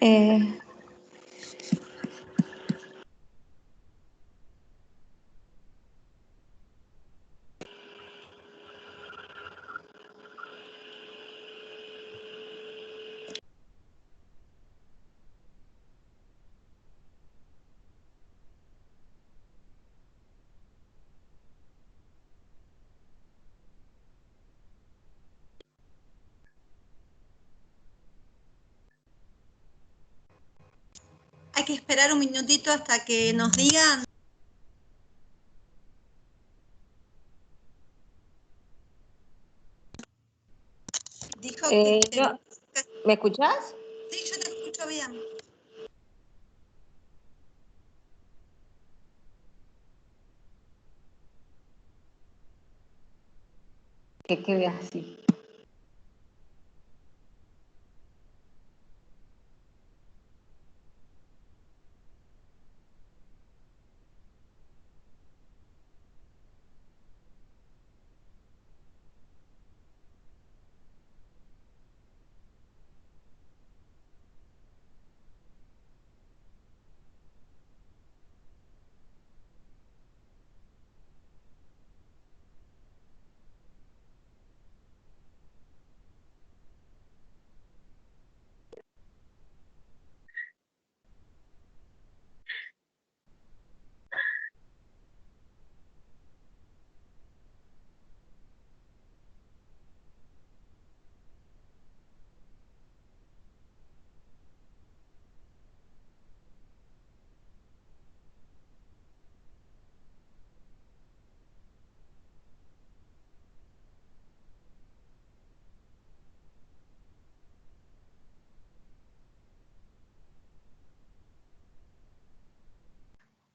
Eh, Hay que esperar un minutito hasta que nos digan. Dijo que... ¿Me escuchás? Sí, yo te escucho bien. Que quede así.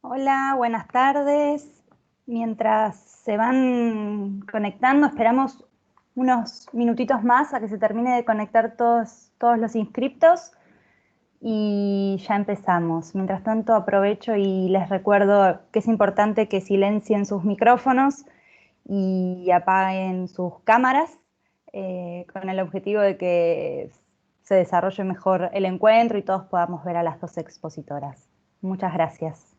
Hola, buenas tardes. Mientras se van conectando, esperamos unos minutitos más a que se termine de conectar todos los inscriptos y ya empezamos. Mientras tanto, aprovecho y les recuerdo que es importante que silencien sus micrófonos y apaguen sus cámaras con el objetivo de que se desarrolle mejor el encuentro y todos podamos ver a las dos expositoras. Muchas gracias.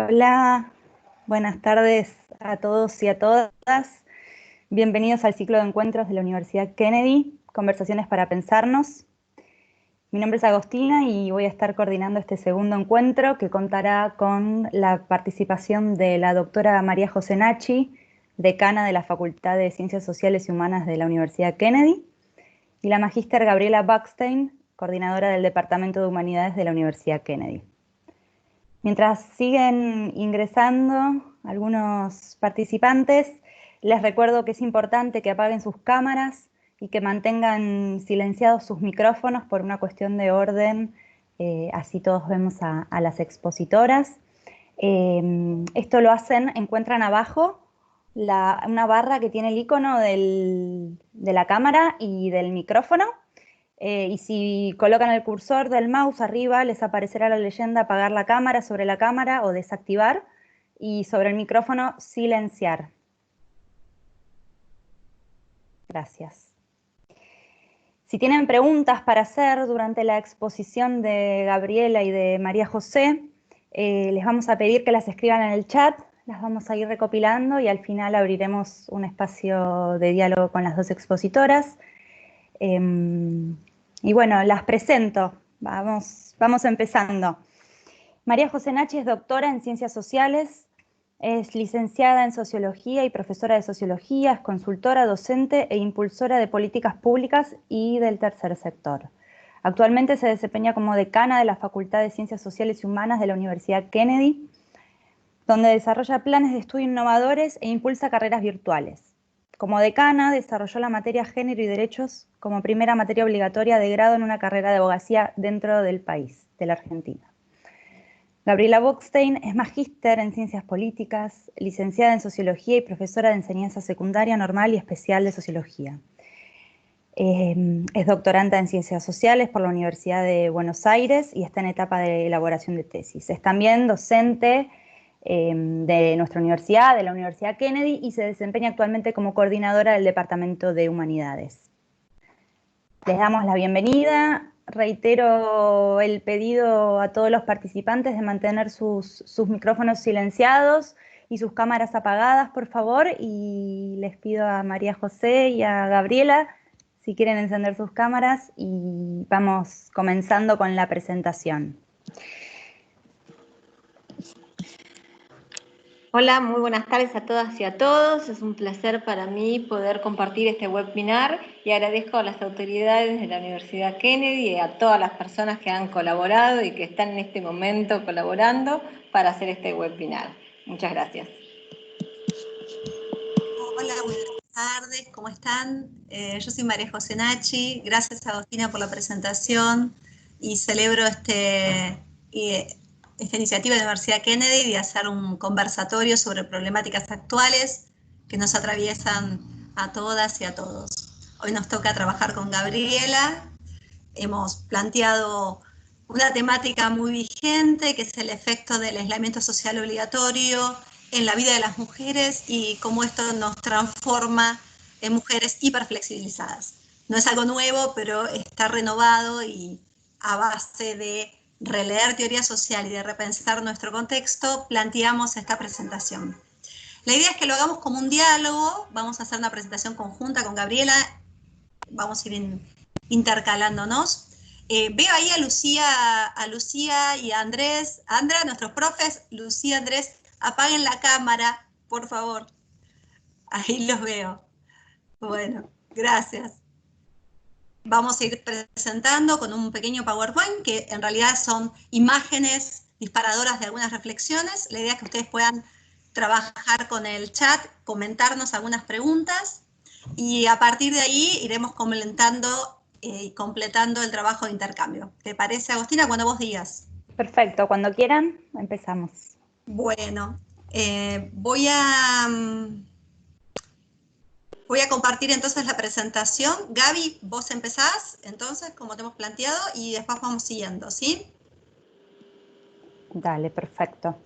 Hola, buenas tardes a todos y a todas. Bienvenidos al ciclo de encuentros de la Universidad Kennedy, Conversaciones para Pensarnos. Mi nombre es Agostina y voy a estar coordinando este segundo encuentro que contará con la participación de la doctora María José Nachi, decana de la Facultad de Ciencias Sociales y Humanas de la Universidad Kennedy, y la magíster Gabriela Buckstein, coordinadora del Departamento de Humanidades de la Universidad Kennedy. Mientras siguen ingresando algunos participantes, les recuerdo que es importante que apaguen sus cámaras y que mantengan silenciados sus micrófonos por una cuestión de orden, así todos vemos a las expositoras. Esto lo hacen, encuentran abajo una barra que tiene el icono de la cámara y del micrófono. Y si colocan el cursor del mouse arriba, les aparecerá la leyenda apagar la cámara sobre la cámara o desactivar, y sobre el micrófono silenciar. Gracias. Si tienen preguntas para hacer durante la exposición de Gabriela y de María José, les vamos a pedir que las escriban en el chat, las vamos a ir recopilando y al final abriremos un espacio de diálogo con las dos expositoras. Y bueno, las presento, vamos empezando. María José Nachi es doctora en Ciencias Sociales, es licenciada en Sociología y profesora de Sociología, es consultora, docente e impulsora de políticas públicas y del tercer sector. Actualmente se desempeña como decana de la Facultad de Ciencias Sociales y Humanas de la Universidad Kennedy, donde desarrolla planes de estudio innovadores e impulsa carreras virtuales. Como decana, desarrolló la materia Género y Derechos como primera materia obligatoria de grado en una carrera de abogacía dentro del país, de la Argentina. Gabriela Buckstein es magíster en Ciencias Políticas, licenciada en Sociología y profesora de enseñanza secundaria, normal y especial de Sociología. Es doctoranda en Ciencias Sociales por la Universidad de Buenos Aires y está en etapa de elaboración de tesis. Es también docente de nuestra universidad, de la Universidad Kennedy, y se desempeña actualmente como coordinadora del Departamento de Humanidades. Les damos la bienvenida. Reitero el pedido a todos los participantes de mantener sus micrófonos silenciados y sus cámaras apagadas, por favor, y les pido a María José y a Gabriela si quieren encender sus cámaras y vamos comenzando con la presentación. Hola, muy buenas tardes a todas y a todos. Es un placer para mí poder compartir este webinar y agradezco a las autoridades de la Universidad Kennedy y a todas las personas que han colaborado y que están en este momento colaborando para hacer este webinar. Muchas gracias. Hola, buenas tardes, ¿cómo están? Yo soy María José Nachi, gracias a Agostina por la presentación y celebro esta iniciativa de la Universidad Kennedy de hacer un conversatorio sobre problemáticas actuales que nos atraviesan a todas y a todos. Hoy nos toca trabajar con Gabriela, hemos planteado una temática muy vigente que es el efecto del aislamiento social obligatorio en la vida de las mujeres y cómo esto nos transforma en mujeres hiperflexibilizadas. No es algo nuevo, pero está renovado y a base de releer teoría social y de repensar nuestro contexto, planteamos esta presentación. La idea es que lo hagamos como un diálogo, vamos a hacer una presentación conjunta con Gabriela, vamos a ir intercalándonos. Veo ahí a Lucía y a Andrés. Andrea, nuestros profes, Lucía, Andrés, apaguen la cámara, por favor. Ahí los veo. Bueno, gracias. Vamos a ir presentando con un pequeño PowerPoint, que en realidad son imágenes disparadoras de algunas reflexiones. La idea es que ustedes puedan trabajar con el chat, comentarnos algunas preguntas, y a partir de ahí iremos comentando y completando el trabajo de intercambio. ¿Te parece, Agostina? Cuando vos digas. Perfecto, cuando quieran, empezamos. Bueno, voy a compartir entonces la presentación. Gaby, vos empezás, entonces, como te hemos planteado, y después vamos siguiendo, ¿sí? Dale, perfecto.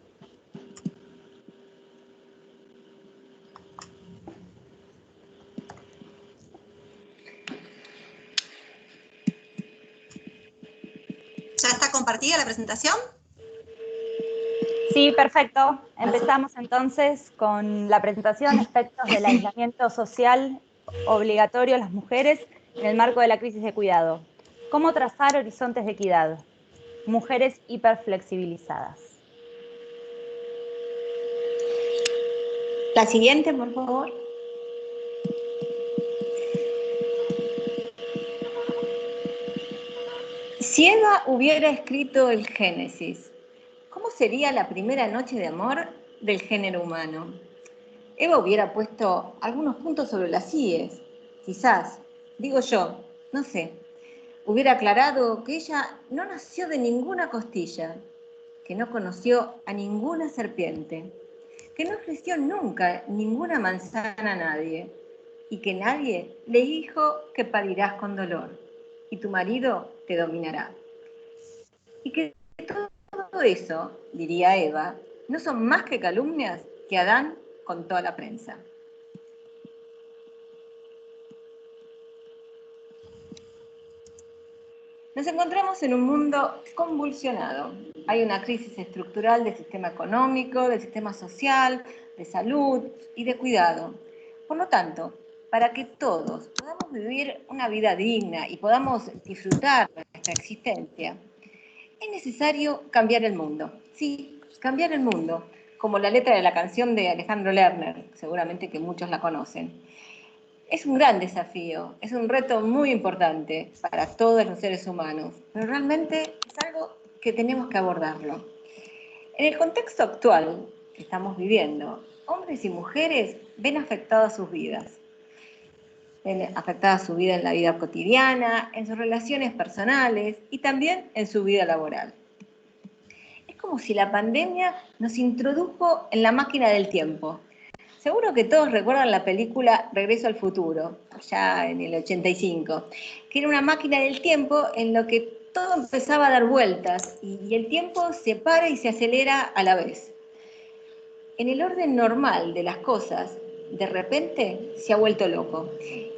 ¿Ya está compartida la presentación? Sí, perfecto. Empezamos entonces con la presentación de aspectos del aislamiento social obligatorio a las mujeres en el marco de la crisis de cuidado. ¿Cómo trazar horizontes de equidad? Mujeres hiperflexibilizadas. La siguiente, por favor. Si Eva hubiera escrito el Génesis, ¿cómo sería la primera noche de amor del género humano? Eva hubiera puesto algunos puntos sobre las IES, quizás, digo yo, no sé. Hubiera aclarado que ella no nació de ninguna costilla, que no conoció a ninguna serpiente, que no ofreció nunca ninguna manzana a nadie, y que nadie le dijo que parirás con dolor, y tu marido te dominará. Y que todo eso, diría Eva, no son más que calumnias que Adán contó a la prensa. Nos encontramos en un mundo convulsionado. Hay una crisis estructural del sistema económico, del sistema social, de salud y de cuidado. Por lo tanto, para que todos podamos vivir una vida digna y podamos disfrutar de nuestra existencia, es necesario cambiar el mundo. Sí, cambiar el mundo, como la letra de la canción de Alejandro Lerner, seguramente que muchos la conocen. Es un gran desafío, es un reto muy importante para todos los seres humanos, pero realmente es algo que tenemos que abordarlo. En el contexto actual que estamos viviendo, hombres y mujeres ven afectadas sus vidas. Ven afectada su vida en la vida cotidiana, en sus relaciones personales y también en su vida laboral. Es como si la pandemia nos introdujo en la máquina del tiempo. Seguro que todos recuerdan la película Regreso al Futuro, allá en el 85, que era una máquina del tiempo en lo que todo empezaba a dar vueltas y el tiempo se para y se acelera a la vez. En el orden normal de las cosas, de repente se ha vuelto loco.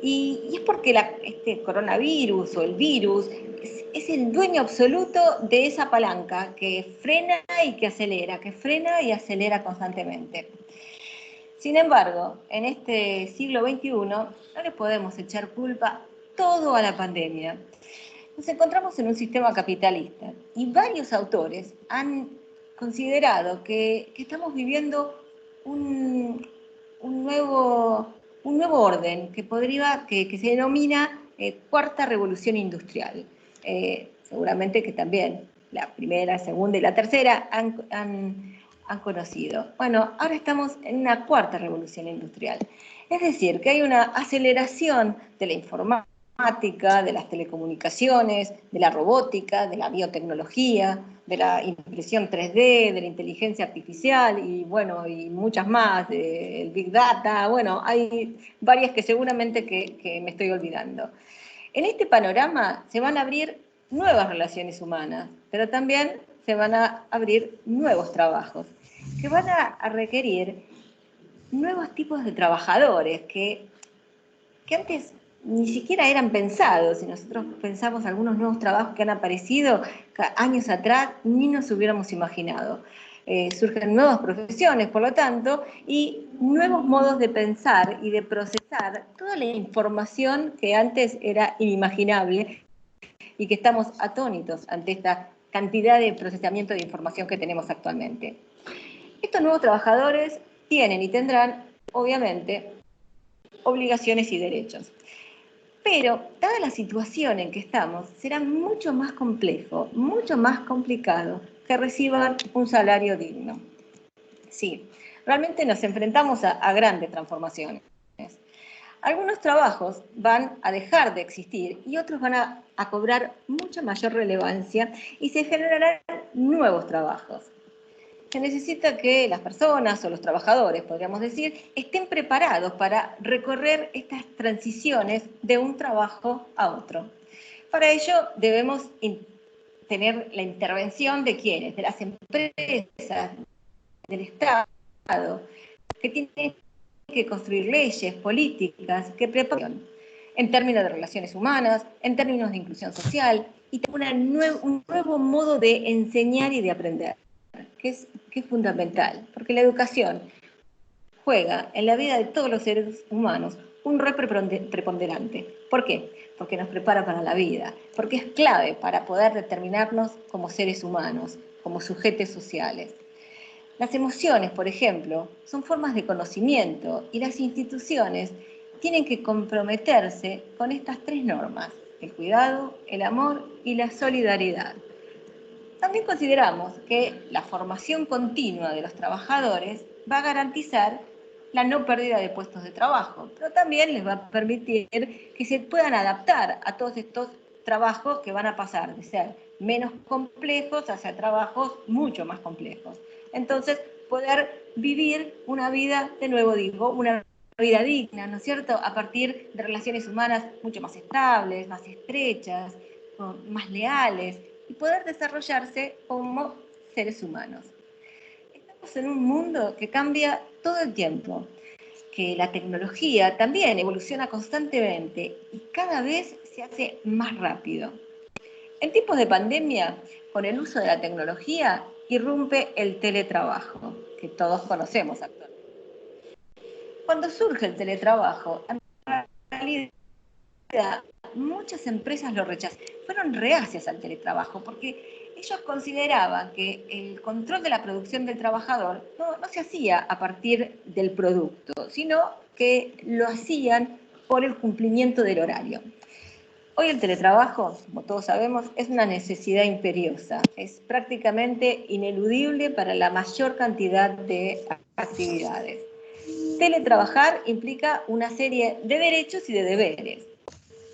Y es porque este coronavirus o el virus es el dueño absoluto de esa palanca que frena y que acelera, que frena y acelera constantemente. Sin embargo, en este siglo XXI no le podemos echar culpa todo a la pandemia. Nos encontramos en un sistema capitalista y varios autores han considerado que estamos viviendo un nuevo orden que se denomina cuarta revolución industrial. Seguramente que también la primera, segunda y la tercera han conocido. Bueno, ahora estamos en una cuarta revolución industrial. Es decir, que hay una aceleración de la informática, de las telecomunicaciones, de la robótica, de la biotecnología, de la impresión 3D, de la inteligencia artificial y bueno, y muchas más, del Big Data, bueno, hay varias que seguramente que me estoy olvidando. En este panorama se van a abrir nuevas relaciones humanas, pero también se van a abrir nuevos trabajos que van a requerir nuevos tipos de trabajadores que antes ni siquiera eran pensados. Si nosotros pensamos algunos nuevos trabajos que han aparecido años atrás, ni nos hubiéramos imaginado. Surgen nuevas profesiones, por lo tanto, y nuevos modos de pensar y de procesar toda la información que antes era inimaginable y que estamos atónitos ante esta cantidad de procesamiento de información que tenemos actualmente. Estos nuevos trabajadores tienen y tendrán, obviamente, obligaciones y derechos. Pero, dada la situación en que estamos, será mucho más complejo, mucho más complicado que reciban un salario digno. Sí, realmente nos enfrentamos a grandes transformaciones. Algunos trabajos van a dejar de existir y otros van a cobrar mucha mayor relevancia y se generarán nuevos trabajos. Se necesita que las personas o los trabajadores, podríamos decir, estén preparados para recorrer estas transiciones de un trabajo a otro. Para ello debemos tener la intervención de quienes, de las empresas, del Estado, que tienen que construir leyes, políticas, que preparen en términos de relaciones humanas, en términos de inclusión social y un nuevo modo de enseñar y de aprender, que es fundamental, porque la educación juega en la vida de todos los seres humanos un rol preponderante. ¿Por qué? Porque nos prepara para la vida, porque es clave para poder determinarnos como seres humanos, como sujetos sociales. Las emociones, por ejemplo, son formas de conocimiento y las instituciones tienen que comprometerse con estas tres normas: el cuidado, el amor y la solidaridad. También consideramos que la formación continua de los trabajadores va a garantizar la no pérdida de puestos de trabajo, pero también les va a permitir que se puedan adaptar a todos estos trabajos que van a pasar de ser menos complejos hacia trabajos mucho más complejos. Entonces, poder vivir una vida, de nuevo digo, una vida digna, ¿no es cierto?, a partir de relaciones humanas mucho más estables, más estrechas, más leales, y poder desarrollarse como seres humanos. Estamos en un mundo que cambia todo el tiempo, que la tecnología también evoluciona constantemente y cada vez se hace más rápido. En tiempos de pandemia, con el uso de la tecnología, irrumpe el teletrabajo, que todos conocemos actualmente. Cuando surge el teletrabajo, en realidad muchas empresas lo rechazaron, fueron reacias al teletrabajo porque ellos consideraban que el control de la producción del trabajador no se hacía a partir del producto, sino que lo hacían por el cumplimiento del horario. Hoy el teletrabajo, como todos sabemos, es una necesidad imperiosa, es prácticamente ineludible para la mayor cantidad de actividades. Teletrabajar implica una serie de derechos y de deberes,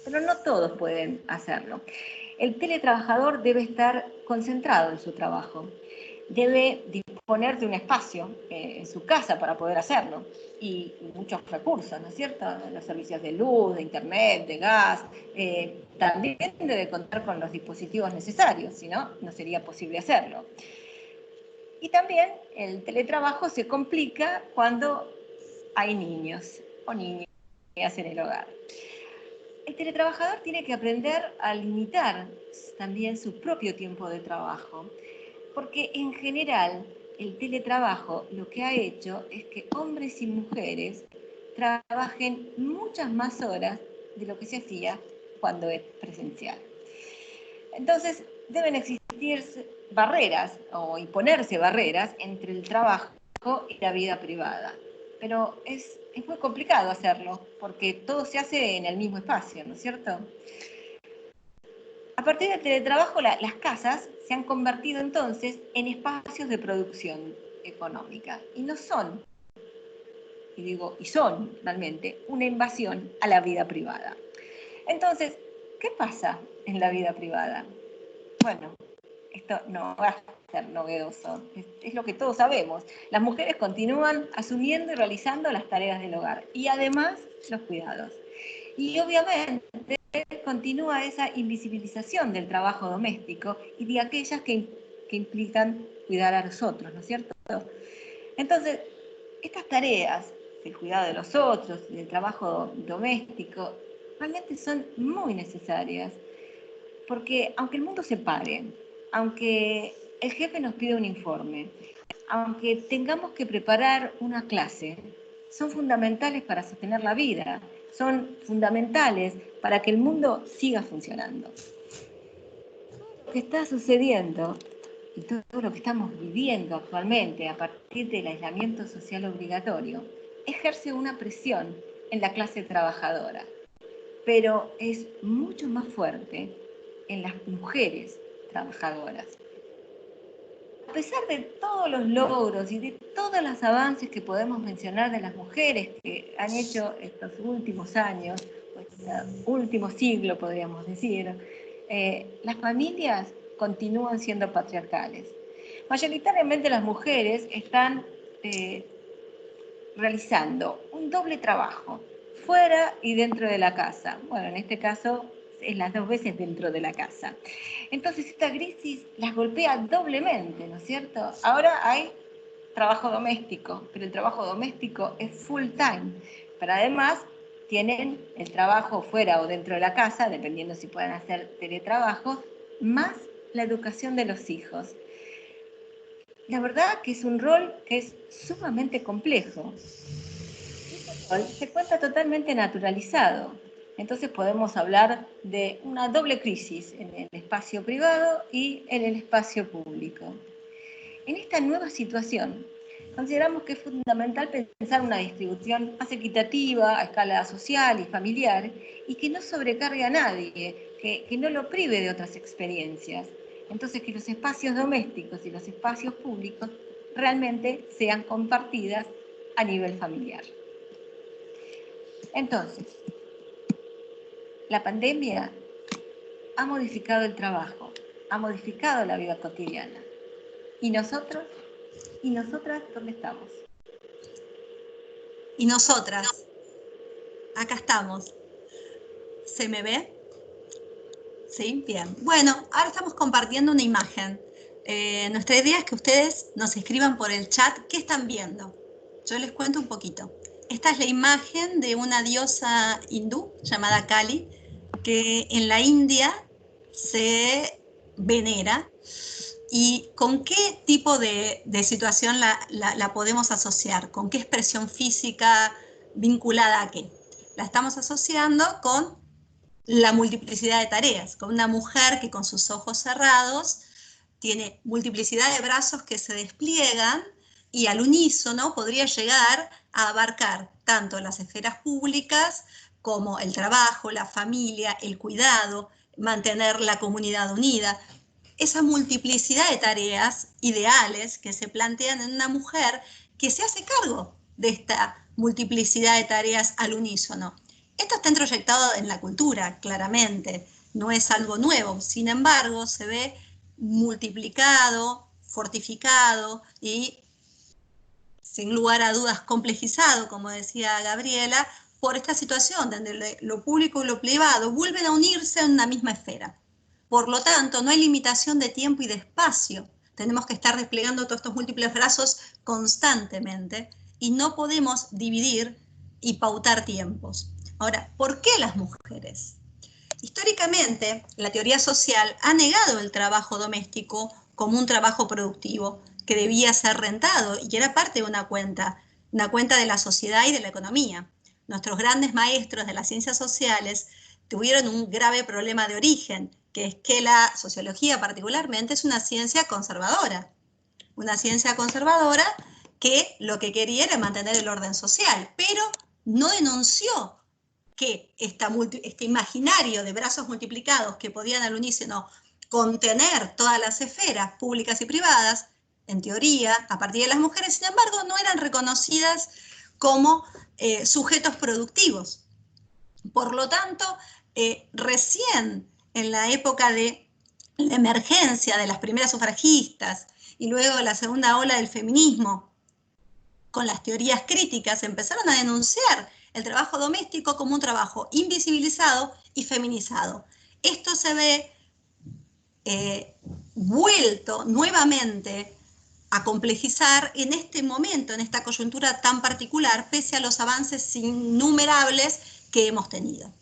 pero no todos pueden hacerlo. El teletrabajador debe estar concentrado en su trabajo, debe disponer de un espacio en su casa para poder hacerlo, y muchos recursos, ¿no es cierto? Los servicios de luz, de internet, de gas, también debe contar con los dispositivos necesarios, si no, no sería posible hacerlo. Y también el teletrabajo se complica cuando hay niños o niñas en el hogar. El teletrabajador tiene que aprender a limitar también su propio tiempo de trabajo, porque en general el teletrabajo lo que ha hecho es que hombres y mujeres trabajen muchas más horas de lo que se hacía cuando es presencial. Entonces, deben existir barreras o imponerse barreras entre el trabajo y la vida privada. Pero es muy complicado hacerlo, porque todo se hace en el mismo espacio, ¿no es cierto? A partir del teletrabajo, las casas se han convertido entonces en espacios de producción económica, y no son, y son realmente, una invasión a la vida privada. Entonces, ¿qué pasa en la vida privada? Bueno, esto no va a ser novedoso, es lo que todos sabemos. Las mujeres continúan asumiendo y realizando las tareas del hogar y además los cuidados. Y obviamente continúa esa invisibilización del trabajo doméstico y de aquellas que implican cuidar a los otros, ¿no es cierto? Entonces, estas tareas del cuidado de los otros, del trabajo doméstico, realmente son muy necesarias, porque aunque el mundo se pare, aunque el jefe nos pida un informe, aunque tengamos que preparar una clase, son fundamentales para sostener la vida, son fundamentales para que el mundo siga funcionando. Todo lo que está sucediendo y todo lo que estamos viviendo actualmente a partir del aislamiento social obligatorio ejerce una presión en la clase trabajadora, pero es mucho más fuerte en las mujeres trabajadoras. A pesar de todos los logros y de todos los avances que podemos mencionar de las mujeres que han hecho estos últimos años, este último siglo podríamos decir, las familias continúan siendo patriarcales. Mayoritariamente las mujeres están realizando un doble trabajo, fuera y dentro de la casa. Bueno, en este caso es las dos veces dentro de la casa. Entonces esta crisis las golpea doblemente, ¿no es cierto? Ahora hay trabajo doméstico, pero el trabajo doméstico es full time, pero además tienen el trabajo fuera o dentro de la casa, dependiendo si pueden hacer teletrabajo, más la educación de los hijos. la verdad que es un rol que es sumamente complejo. Este rol se encuentra totalmente naturalizado. Entonces podemos hablar de una doble crisis en el espacio privado y en el espacio público. En esta nueva situación, consideramos que es fundamental pensar una distribución más equitativa a escala social y familiar y que no sobrecargue a nadie, que no lo prive de otras experiencias. Entonces, que los espacios domésticos y los espacios públicos realmente sean compartidas a nivel familiar. Entonces, la pandemia ha modificado el trabajo, ha modificado la vida cotidiana. ¿Y nosotros? ¿Y nosotras dónde estamos? Y nosotras, acá estamos. ¿Se me ve? Sí, bien. Bueno, ahora estamos compartiendo una imagen. Nuestra idea es que ustedes nos escriban por el chat qué están viendo. Yo les cuento un poquito. Esta es la imagen de una diosa hindú llamada Kali, que en la India se venera. ¿Y con qué tipo de situación la podemos asociar? ¿Con qué expresión física vinculada a qué? La estamos asociando con la multiplicidad de tareas, con una mujer que con sus ojos cerrados tiene multiplicidad de brazos que se despliegan y al unísono podría llegar a abarcar tanto las esferas públicas como el trabajo, la familia, el cuidado, mantener la comunidad unida. Esa multiplicidad de tareas ideales que se plantean en una mujer que se hace cargo de esta multiplicidad de tareas al unísono. Esto está introyectado en la cultura, claramente, no es algo nuevo, sin embargo, se ve multiplicado, fortificado y, sin lugar a dudas, complejizado, como decía Gabriela, por esta situación donde lo público y lo privado vuelven a unirse en una misma esfera. Por lo tanto, no hay limitación de tiempo y de espacio. Tenemos que estar desplegando todos estos múltiples brazos constantemente y no podemos dividir y pautar tiempos. Ahora, ¿por qué las mujeres? Históricamente, la teoría social ha negado el trabajo doméstico como un trabajo productivo que debía ser rentado y que era parte de una cuenta de la sociedad y de la economía. Nuestros grandes maestros de las ciencias sociales tuvieron un grave problema de origen, que es que la sociología particularmente es una ciencia conservadora que lo que quería era mantener el orden social, pero no denunció que este imaginario de brazos multiplicados que podían al unísono contener todas las esferas públicas y privadas, en teoría, a partir de las mujeres, sin embargo, no eran reconocidas como sujetos productivos. Por lo tanto, recién en la época de la emergencia de las primeras sufragistas y luego la segunda ola del feminismo, con las teorías críticas, empezaron a denunciar el trabajo doméstico como un trabajo invisibilizado y feminizado. Esto se ve vuelto nuevamente a complejizar en este momento, en esta coyuntura tan particular, pese a los avances innumerables que hemos tenido.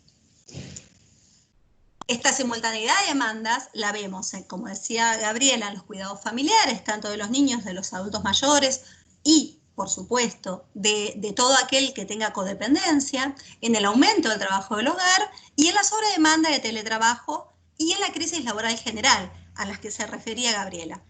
Esta simultaneidad de demandas la vemos, como decía Gabriela, en los cuidados familiares, tanto de los niños, de los adultos mayores y, por supuesto, de todo aquel que tenga codependencia, en el aumento del trabajo del hogar y en la sobredemanda de teletrabajo y en la crisis laboral general, a las que se refería Gabriela.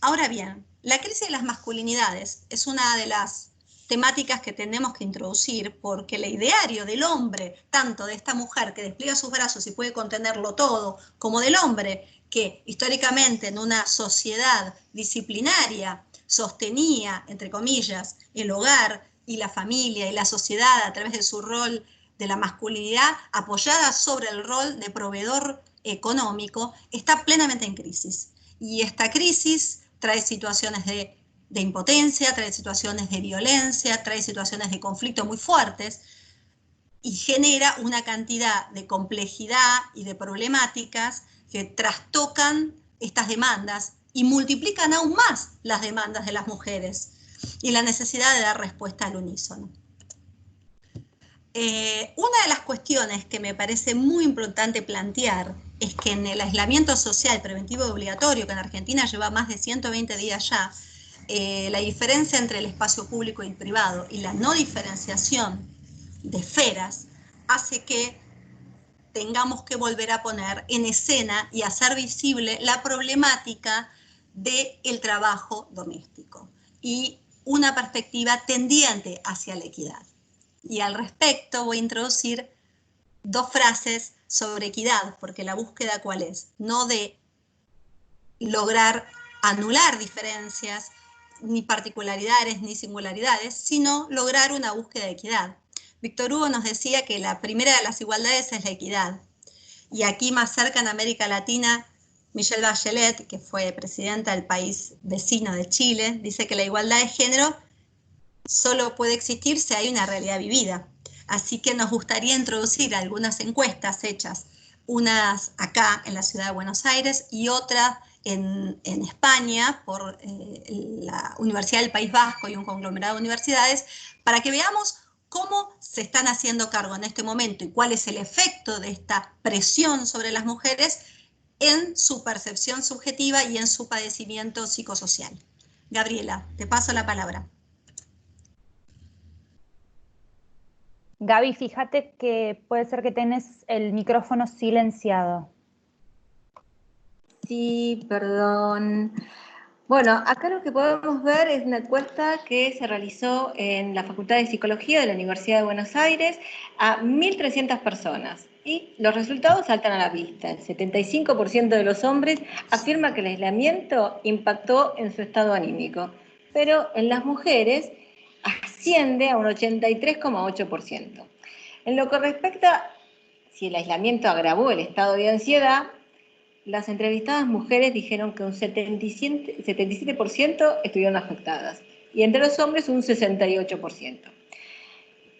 Ahora bien, la crisis de las masculinidades es una de las temáticas que tenemos que introducir, porque el ideario del hombre, tanto de esta mujer que despliega sus brazos y puede contenerlo todo, como del hombre que históricamente en una sociedad disciplinaria sostenía, entre comillas, el hogar y la familia y la sociedad a través de su rol de la masculinidad apoyada sobre el rol de proveedor económico, está plenamente en crisis. Y esta crisis trae situaciones de impotencia, trae situaciones de violencia, trae situaciones de conflicto muy fuertes y genera una cantidad de complejidad y de problemáticas que trastocan estas demandas y multiplican aún más las demandas de las mujeres y la necesidad de dar respuesta al unísono. Una de las cuestiones que me parece muy importante plantear es que en el aislamiento social preventivo y obligatorio, que en Argentina lleva más de 120 días ya, la diferencia entre el espacio público y el privado y la no diferenciación de esferas hace que tengamos que volver a poner en escena y hacer visible la problemática del trabajo doméstico y una perspectiva tendiente hacia la equidad. Y al respecto voy a introducir dos frases sobre equidad, porque la búsqueda ¿cuál es? No de lograr anular diferencias, ni particularidades, ni singularidades, sino lograr una búsqueda de equidad. Víctor Hugo nos decía que la primera de las igualdades es la equidad. Y aquí más cerca en América Latina, Michelle Bachelet, que fue presidenta del país vecino de Chile, dice que la igualdad de género solo puede existir si hay una realidad vivida. Así que nos gustaría introducir algunas encuestas hechas, unas acá en la ciudad de Buenos Aires y otras en España por la Universidad del País Vasco y un conglomerado de universidades, para que veamos cómo se están haciendo cargo en este momento y cuál es el efecto de esta presión sobre las mujeres en su percepción subjetiva y en su padecimiento psicosocial. Gabriela, te paso la palabra. Gaby, fíjate que puede ser que tenés el micrófono silenciado. Sí, perdón. Bueno, acá lo que podemos ver es una encuesta que se realizó en la Facultad de Psicología de la Universidad de Buenos Aires a 1.300 personas. Y los resultados saltan a la vista. El 75% de los hombres afirma que el aislamiento impactó en su estado anímico, pero en las mujeres asciende a un 83,8%. En lo que respecta si el aislamiento agravó el estado de ansiedad, las entrevistadas mujeres dijeron que un 77% estuvieron afectadas y entre los hombres un 68%.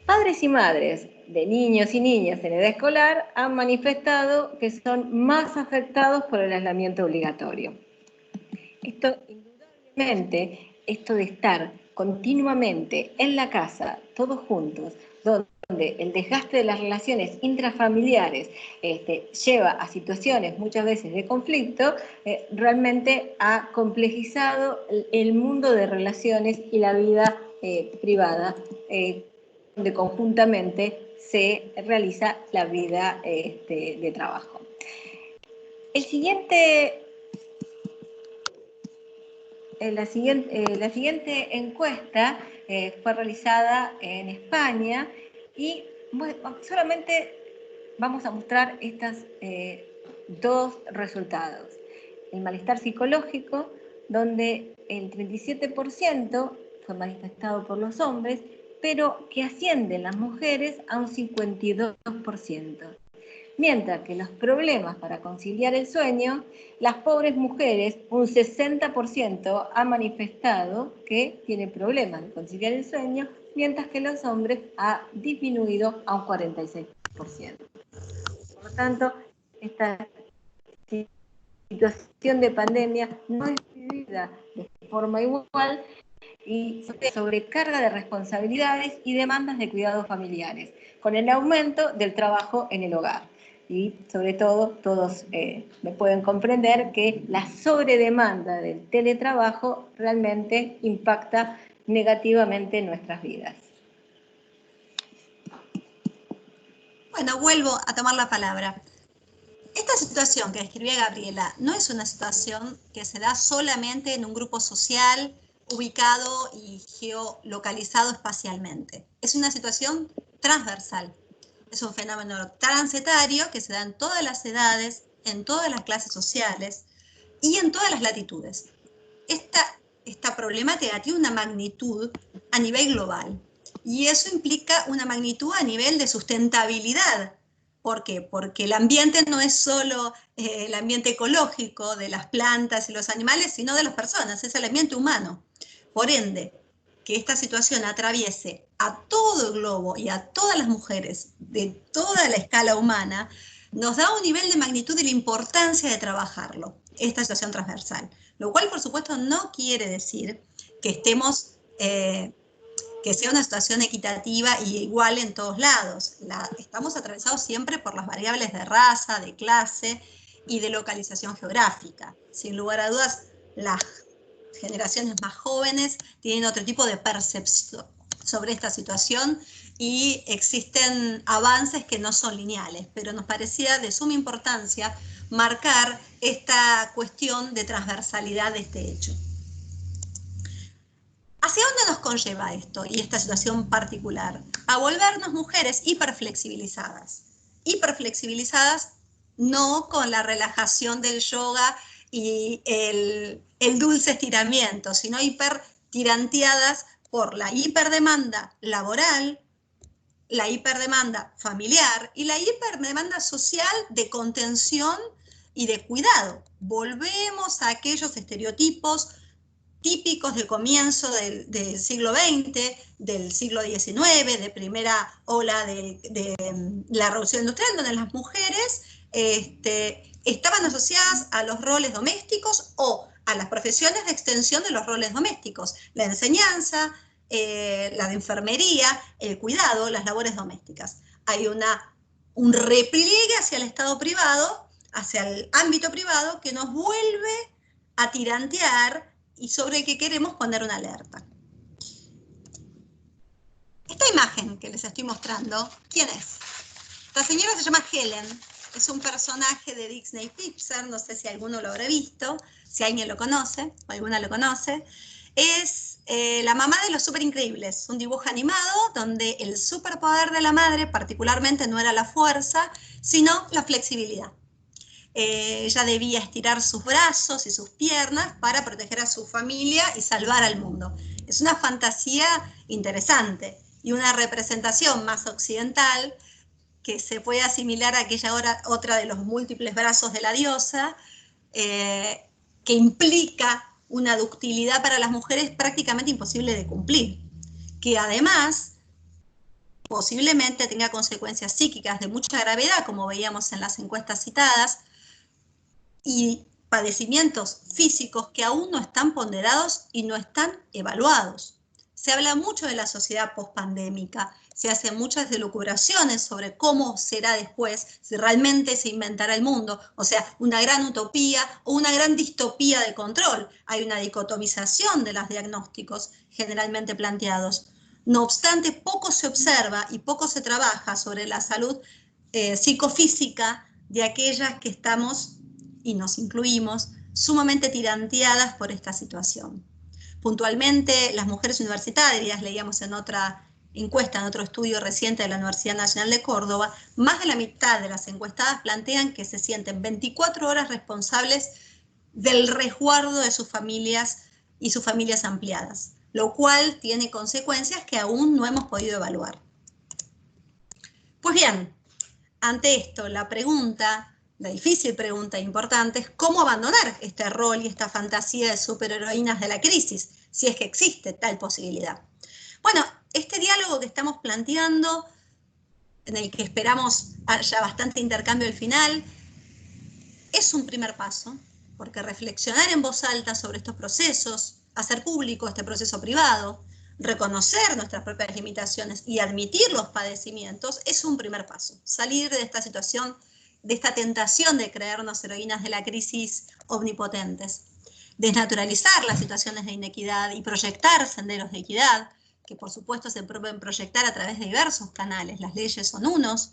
Padres y madres de niños y niñas en edad escolar han manifestado que son más afectados por el aislamiento obligatorio. Esto, indudablemente, esto de estar continuamente en la casa, todos juntos, donde el desgaste de las relaciones intrafamiliares lleva a situaciones muchas veces de conflicto, realmente ha complejizado el mundo de relaciones y la vida privada, donde conjuntamente se realiza la vida de trabajo. La siguiente encuesta fue realizada en España y bueno, solamente vamos a mostrar estos dos resultados. El malestar psicológico, donde el 37% fue manifestado por los hombres, pero que asciende en las mujeres a un 52%. Mientras que los problemas para conciliar el sueño, las pobres mujeres, un 60% han manifestado que tiene problemas de conciliar el sueño, mientras que los hombres ha disminuido a un 46%. Por lo tanto, esta situación de pandemia no es vivida de forma igual y sobrecarga de responsabilidades y demandas de cuidados familiares, con el aumento del trabajo en el hogar. Y sobre todo, todos me pueden comprender que la sobredemanda del teletrabajo realmente impacta negativamente en nuestras vidas. Bueno, vuelvo a tomar la palabra. Esta situación que describía Gabriela no es una situación que se da solamente en un grupo social ubicado y geolocalizado espacialmente. Es una situación transversal. Es un fenómeno transetario que se da en todas las edades, en todas las clases sociales y en todas las latitudes. Esta problemática tiene una magnitud a nivel global y eso implica una magnitud a nivel de sustentabilidad. ¿Por qué? Porque el ambiente no es solo el ambiente ecológico de las plantas y los animales, sino de las personas, es el ambiente humano. Por ende, que esta situación atraviese a todo el globo y a todas las mujeres de toda la escala humana, nos da un nivel de magnitud y la importancia de trabajarlo, esta situación transversal. Lo cual, por supuesto, no quiere decir que estemos, que sea una situación equitativa y igual en todos lados. Estamos atravesados siempre por las variables de raza, de clase y de localización geográfica. Sin lugar a dudas, las generaciones más jóvenes tienen otro tipo de percepción sobre esta situación y existen avances que no son lineales, pero nos parecía de suma importancia marcar esta cuestión de transversalidad de este hecho. ¿Hacia dónde nos conlleva esto y esta situación particular? A volvernos mujeres hiperflexibilizadas. Hiperflexibilizadas no con la relajación del yoga y el dulce estiramiento, sino hipertiranteadas por la hiperdemanda laboral, la hiperdemanda familiar y la hiperdemanda social de contención y de cuidado. Volvemos a aquellos estereotipos típicos del comienzo del siglo XX, del siglo XIX, de primera ola de la Revolución Industrial, donde las mujeres estaban asociadas a los roles domésticos o a las profesiones de extensión de los roles domésticos, la enseñanza, la de enfermería, el cuidado, las labores domésticas. Hay un repliegue hacia el Estado privado, hacia el ámbito privado, que nos vuelve a tirantear y sobre el que queremos poner una alerta. Esta imagen que les estoy mostrando, ¿quién es? Esta señora se llama Helen, es un personaje de Disney Pixar, no sé si alguno lo habrá visto, si alguien lo conoce, o alguna lo conoce. Es la mamá de los Super Increíbles, un dibujo animado donde el superpoder de la madre particularmente no era la fuerza, sino la flexibilidad. Ella debía estirar sus brazos y sus piernas para proteger a su familia y salvar al mundo. Es una fantasía interesante y una representación más occidental que se puede asimilar a aquella otra de los múltiples brazos de la diosa, que implica una ductilidad para las mujeres prácticamente imposible de cumplir, que además posiblemente tenga consecuencias psíquicas de mucha gravedad, como veíamos en las encuestas citadas, y padecimientos físicos que aún no están ponderados y no están evaluados. Se habla mucho de la sociedad pospandémica, se hacen muchas elucubraciones sobre cómo será después, si realmente se inventará el mundo, o sea, una gran utopía o una gran distopía de control. Hay una dicotomización de los diagnósticos generalmente planteados. No obstante, poco se observa y poco se trabaja sobre la salud psicofísica de aquellas que estamos, y nos incluimos, sumamente tiranteadas por esta situación. Puntualmente, las mujeres universitarias, leíamos en otra encuesta, en otro estudio reciente de la Universidad Nacional de Córdoba, más de la mitad de las encuestadas plantean que se sienten 24 horas responsables del resguardo de sus familias y sus familias ampliadas, lo cual tiene consecuencias que aún no hemos podido evaluar. Pues bien, ante esto, la difícil pregunta importante es cómo abandonar este rol y esta fantasía de superheroínas de la crisis, si es que existe tal posibilidad. Bueno, este diálogo que estamos planteando, en el que esperamos haya bastante intercambio al final, es un primer paso, porque reflexionar en voz alta sobre estos procesos, hacer público este proceso privado, reconocer nuestras propias limitaciones y admitir los padecimientos es un primer paso. Salir de esta situación, de esta tentación de creernos heroínas de la crisis omnipotentes. Desnaturalizar las situaciones de inequidad y proyectar senderos de equidad, que por supuesto se pueden proyectar a través de diversos canales. Las leyes son unos,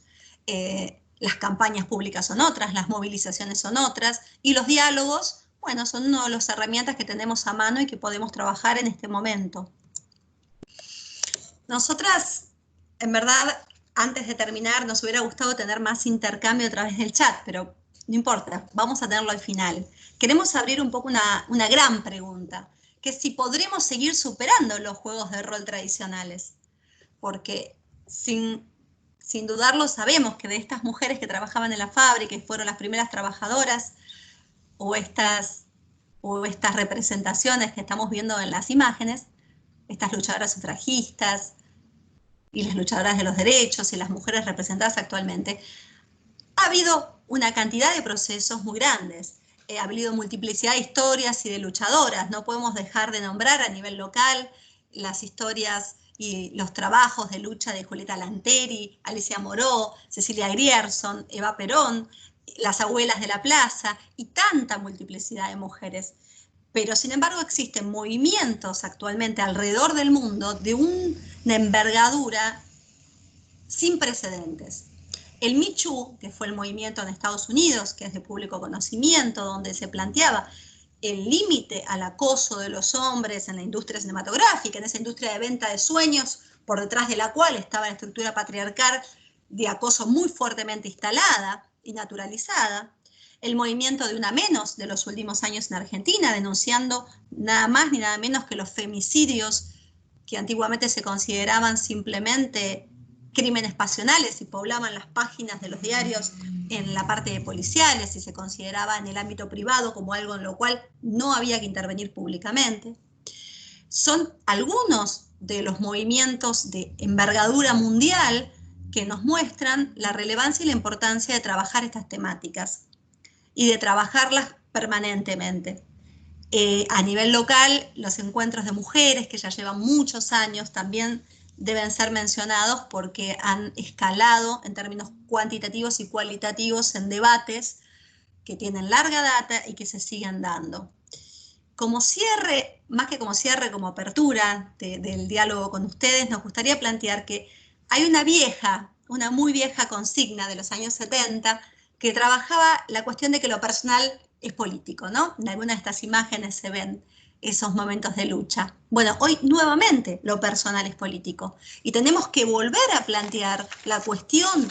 las campañas públicas son otras, las movilizaciones son otras, y los diálogos, bueno, son una de las herramientas que tenemos a mano y que podemos trabajar en este momento. Nosotras, en verdad, antes de terminar, nos hubiera gustado tener más intercambio a través del chat, pero no importa, vamos a tenerlo al final. Queremos abrir un poco una gran pregunta, que es si podremos seguir superando los juegos de rol tradicionales, porque sin dudarlo sabemos que de estas mujeres que trabajaban en la fábrica y fueron las primeras trabajadoras, o estas representaciones que estamos viendo en las imágenes, estas luchadoras sufragistas y las luchadoras de los derechos y las mujeres representadas actualmente, ha habido una cantidad de procesos muy grandes. Ha habido multiplicidad de historias y de luchadoras. No podemos dejar de nombrar a nivel local las historias y los trabajos de lucha de Julieta Lanteri, Alicia Moró, Cecilia Grierson, Eva Perón, las abuelas de la plaza y tanta multiplicidad de mujeres. Pero sin embargo existen movimientos actualmente alrededor del mundo de una envergadura sin precedentes. El Me Too, que fue el movimiento en Estados Unidos, que es de público conocimiento, donde se planteaba el límite al acoso de los hombres en la industria cinematográfica, en esa industria de venta de sueños, por detrás de la cual estaba la estructura patriarcal de acoso muy fuertemente instalada y naturalizada. El movimiento de Una Menos de los últimos años en Argentina, denunciando nada más ni nada menos que los femicidios que antiguamente se consideraban simplemente crímenes pasionales y poblaban las páginas de los diarios en la parte de policiales y se consideraba en el ámbito privado como algo en lo cual no había que intervenir públicamente. Son algunos de los movimientos de envergadura mundial que nos muestran la relevancia y la importancia de trabajar estas temáticas y de trabajarlas permanentemente. A nivel local, los encuentros de mujeres, que ya llevan muchos años, también deben ser mencionados porque han escalado en términos cuantitativos y cualitativos en debates que tienen larga data y que se siguen dando. Como cierre, más que como cierre, como apertura del diálogo con ustedes, nos gustaría plantear que hay una muy vieja consigna de los años 70 que trabajaba la cuestión de que lo personal es político, ¿no? En algunas de estas imágenes se ven esos momentos de lucha. Bueno, hoy nuevamente lo personal es político y tenemos que volver a plantear la cuestión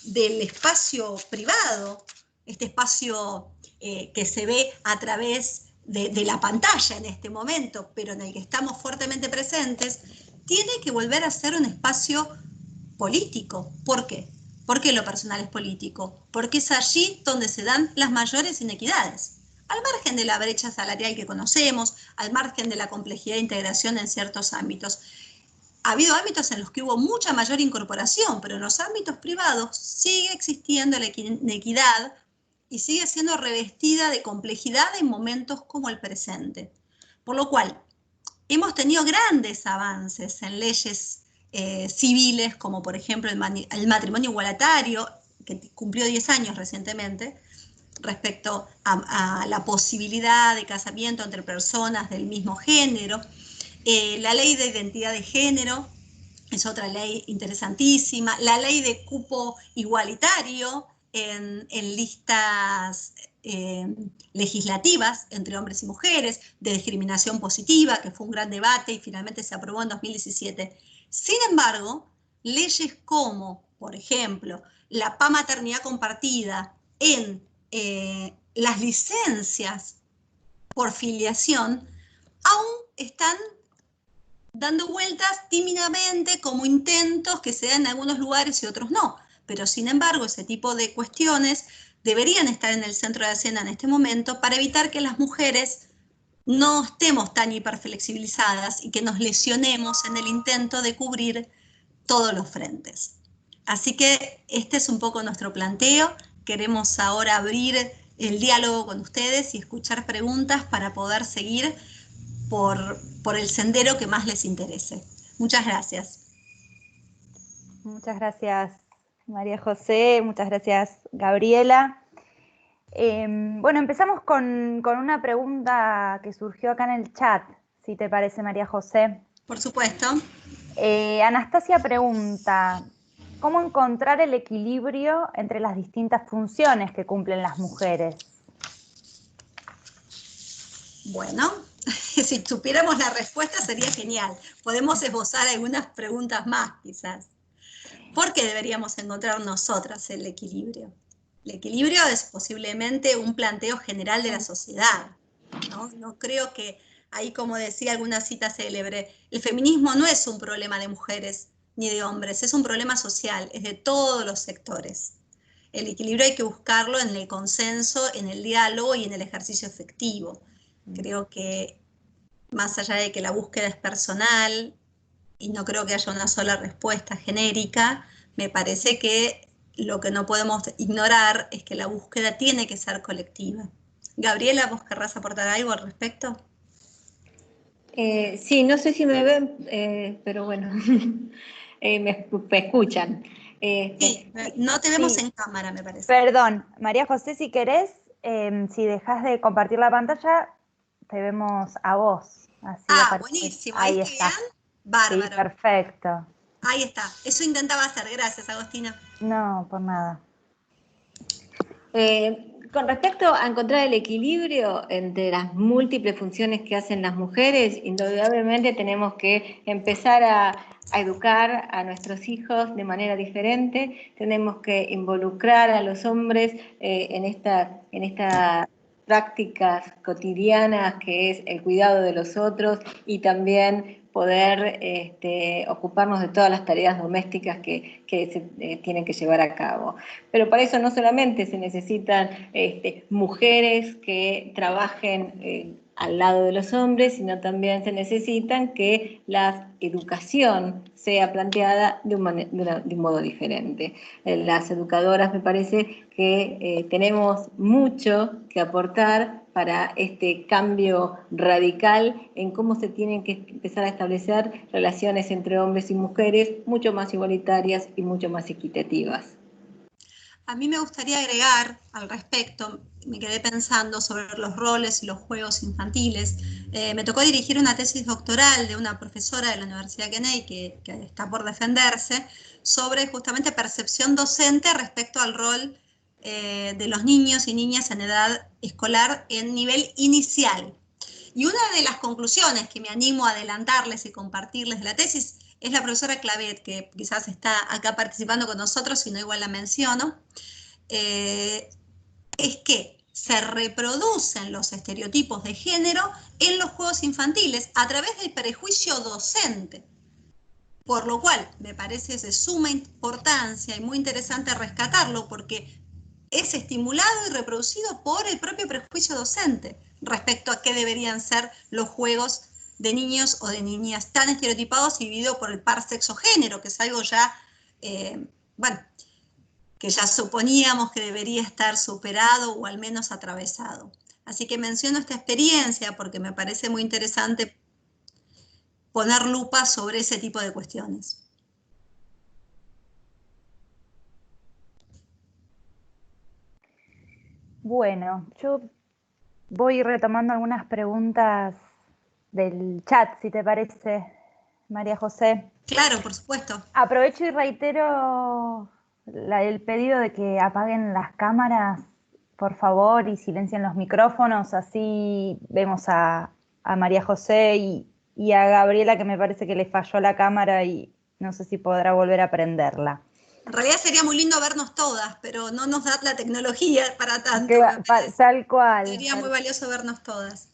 del espacio privado, este espacio que se ve a través de la pantalla en este momento, pero en el que estamos fuertemente presentes, tiene que volver a ser un espacio político. ¿Por qué? Porque lo personal es político, porque es allí donde se dan las mayores inequidades. Al margen de la brecha salarial que conocemos, al margen de la complejidad de integración en ciertos ámbitos. Ha habido ámbitos en los que hubo mucha mayor incorporación, pero en los ámbitos privados sigue existiendo la inequidad y sigue siendo revestida de complejidad en momentos como el presente. Por lo cual, hemos tenido grandes avances en leyes civiles, como por ejemplo el matrimonio igualitario, que cumplió 10 años recientemente, respecto a la posibilidad de casamiento entre personas del mismo género. La ley de identidad de género es otra ley interesantísima. La ley de cupo igualitario en listas legislativas entre hombres y mujeres, de discriminación positiva, que fue un gran debate y finalmente se aprobó en 2017. Sin embargo, leyes como, por ejemplo, la pamaternidad compartida en las licencias por filiación, aún están dando vueltas tímidamente como intentos que se dan en algunos lugares y otros no. Pero sin embargo, ese tipo de cuestiones deberían estar en el centro de la escena en este momento para evitar que las mujeres no estemos tan hiperflexibilizadas y que nos lesionemos en el intento de cubrir todos los frentes. Así que este es un poco nuestro planteo. Queremos ahora abrir el diálogo con ustedes y escuchar preguntas para poder seguir por el sendero que más les interese. Muchas gracias. Muchas gracias, María José. Muchas gracias, Gabriela. Bueno, empezamos con una pregunta que surgió acá en el chat, si te parece, María José. Por supuesto. Anastasia pregunta, ¿cómo encontrar el equilibrio entre las distintas funciones que cumplen las mujeres? Bueno, si supiéramos la respuesta sería genial. Podemos esbozar algunas preguntas más, quizás. ¿Por qué deberíamos encontrar nosotras el equilibrio? El equilibrio es posiblemente un planteo general de la sociedad, ¿no? No creo que ahí, como decía alguna cita célebre, el feminismo no es un problema de mujeres ni de hombres, es un problema social, es de todos los sectores. El equilibrio hay que buscarlo en el consenso, en el diálogo y en el ejercicio efectivo. Creo que más allá de que la búsqueda es personal y no creo que haya una sola respuesta genérica, me parece que lo que no podemos ignorar es que la búsqueda tiene que ser colectiva. Gabriela, ¿vos querrás aportar algo al respecto? Sí, no sé si me ven, pero bueno, me escuchan. Sí, no te vemos en cámara, me parece. Perdón, María José, si querés, si dejás de compartir la pantalla, te vemos a vos. Así buenísimo, ahí ¿ahí está. bien? Bárbaro. Sí, perfecto. Ahí está, eso intentaba hacer. Gracias, Agostina. No, por nada. Con respecto a encontrar el equilibrio entre las múltiples funciones que hacen las mujeres, indudablemente tenemos que empezar a educar a nuestros hijos de manera diferente, tenemos que involucrar a los hombres en estas prácticas cotidianas que es el cuidado de los otros y también poder ocuparnos de todas las tareas domésticas que se tienen que llevar a cabo. Pero para eso no solamente se necesitan mujeres que trabajen al lado de los hombres, sino también se necesitan que la educación sea planteada de un modo diferente. Las educadoras me parece que tenemos mucho que aportar para este cambio radical en cómo se tienen que empezar a establecer relaciones entre hombres y mujeres mucho más igualitarias y mucho más equitativas. A mí me gustaría agregar al respecto, me quedé pensando sobre los roles y los juegos infantiles. Me tocó dirigir una tesis doctoral de una profesora de la Universidad Kennedy que está por defenderse sobre justamente percepción docente respecto al rol de los niños y niñas en edad escolar en nivel inicial. Y una de las conclusiones que me animo a adelantarles y compartirles de la tesis es la profesora Clavet, que quizás está acá participando con nosotros, si no igual la menciono, es que se reproducen los estereotipos de género en los juegos infantiles a través del prejuicio docente. Por lo cual me parece de suma importancia y muy interesante rescatarlo porque es estimulado y reproducido por el propio prejuicio docente respecto a qué deberían ser los juegos de niños o de niñas tan estereotipados y dividido por el par sexo-género, que es algo ya, que ya suponíamos que debería estar superado o al menos atravesado. Así que menciono esta experiencia porque me parece muy interesante poner lupa sobre ese tipo de cuestiones. Bueno, yo voy retomando algunas preguntas del chat, si te parece, María José. Claro, por supuesto. Aprovecho y reitero el pedido de que apaguen las cámaras, por favor, y silencien los micrófonos, así vemos a María José y a Gabriela, que me parece que le falló la cámara y no sé si podrá volver a prenderla. En realidad sería muy lindo vernos todas, pero no nos da la tecnología para tanto. Tal cual. Sería muy valioso vernos todas.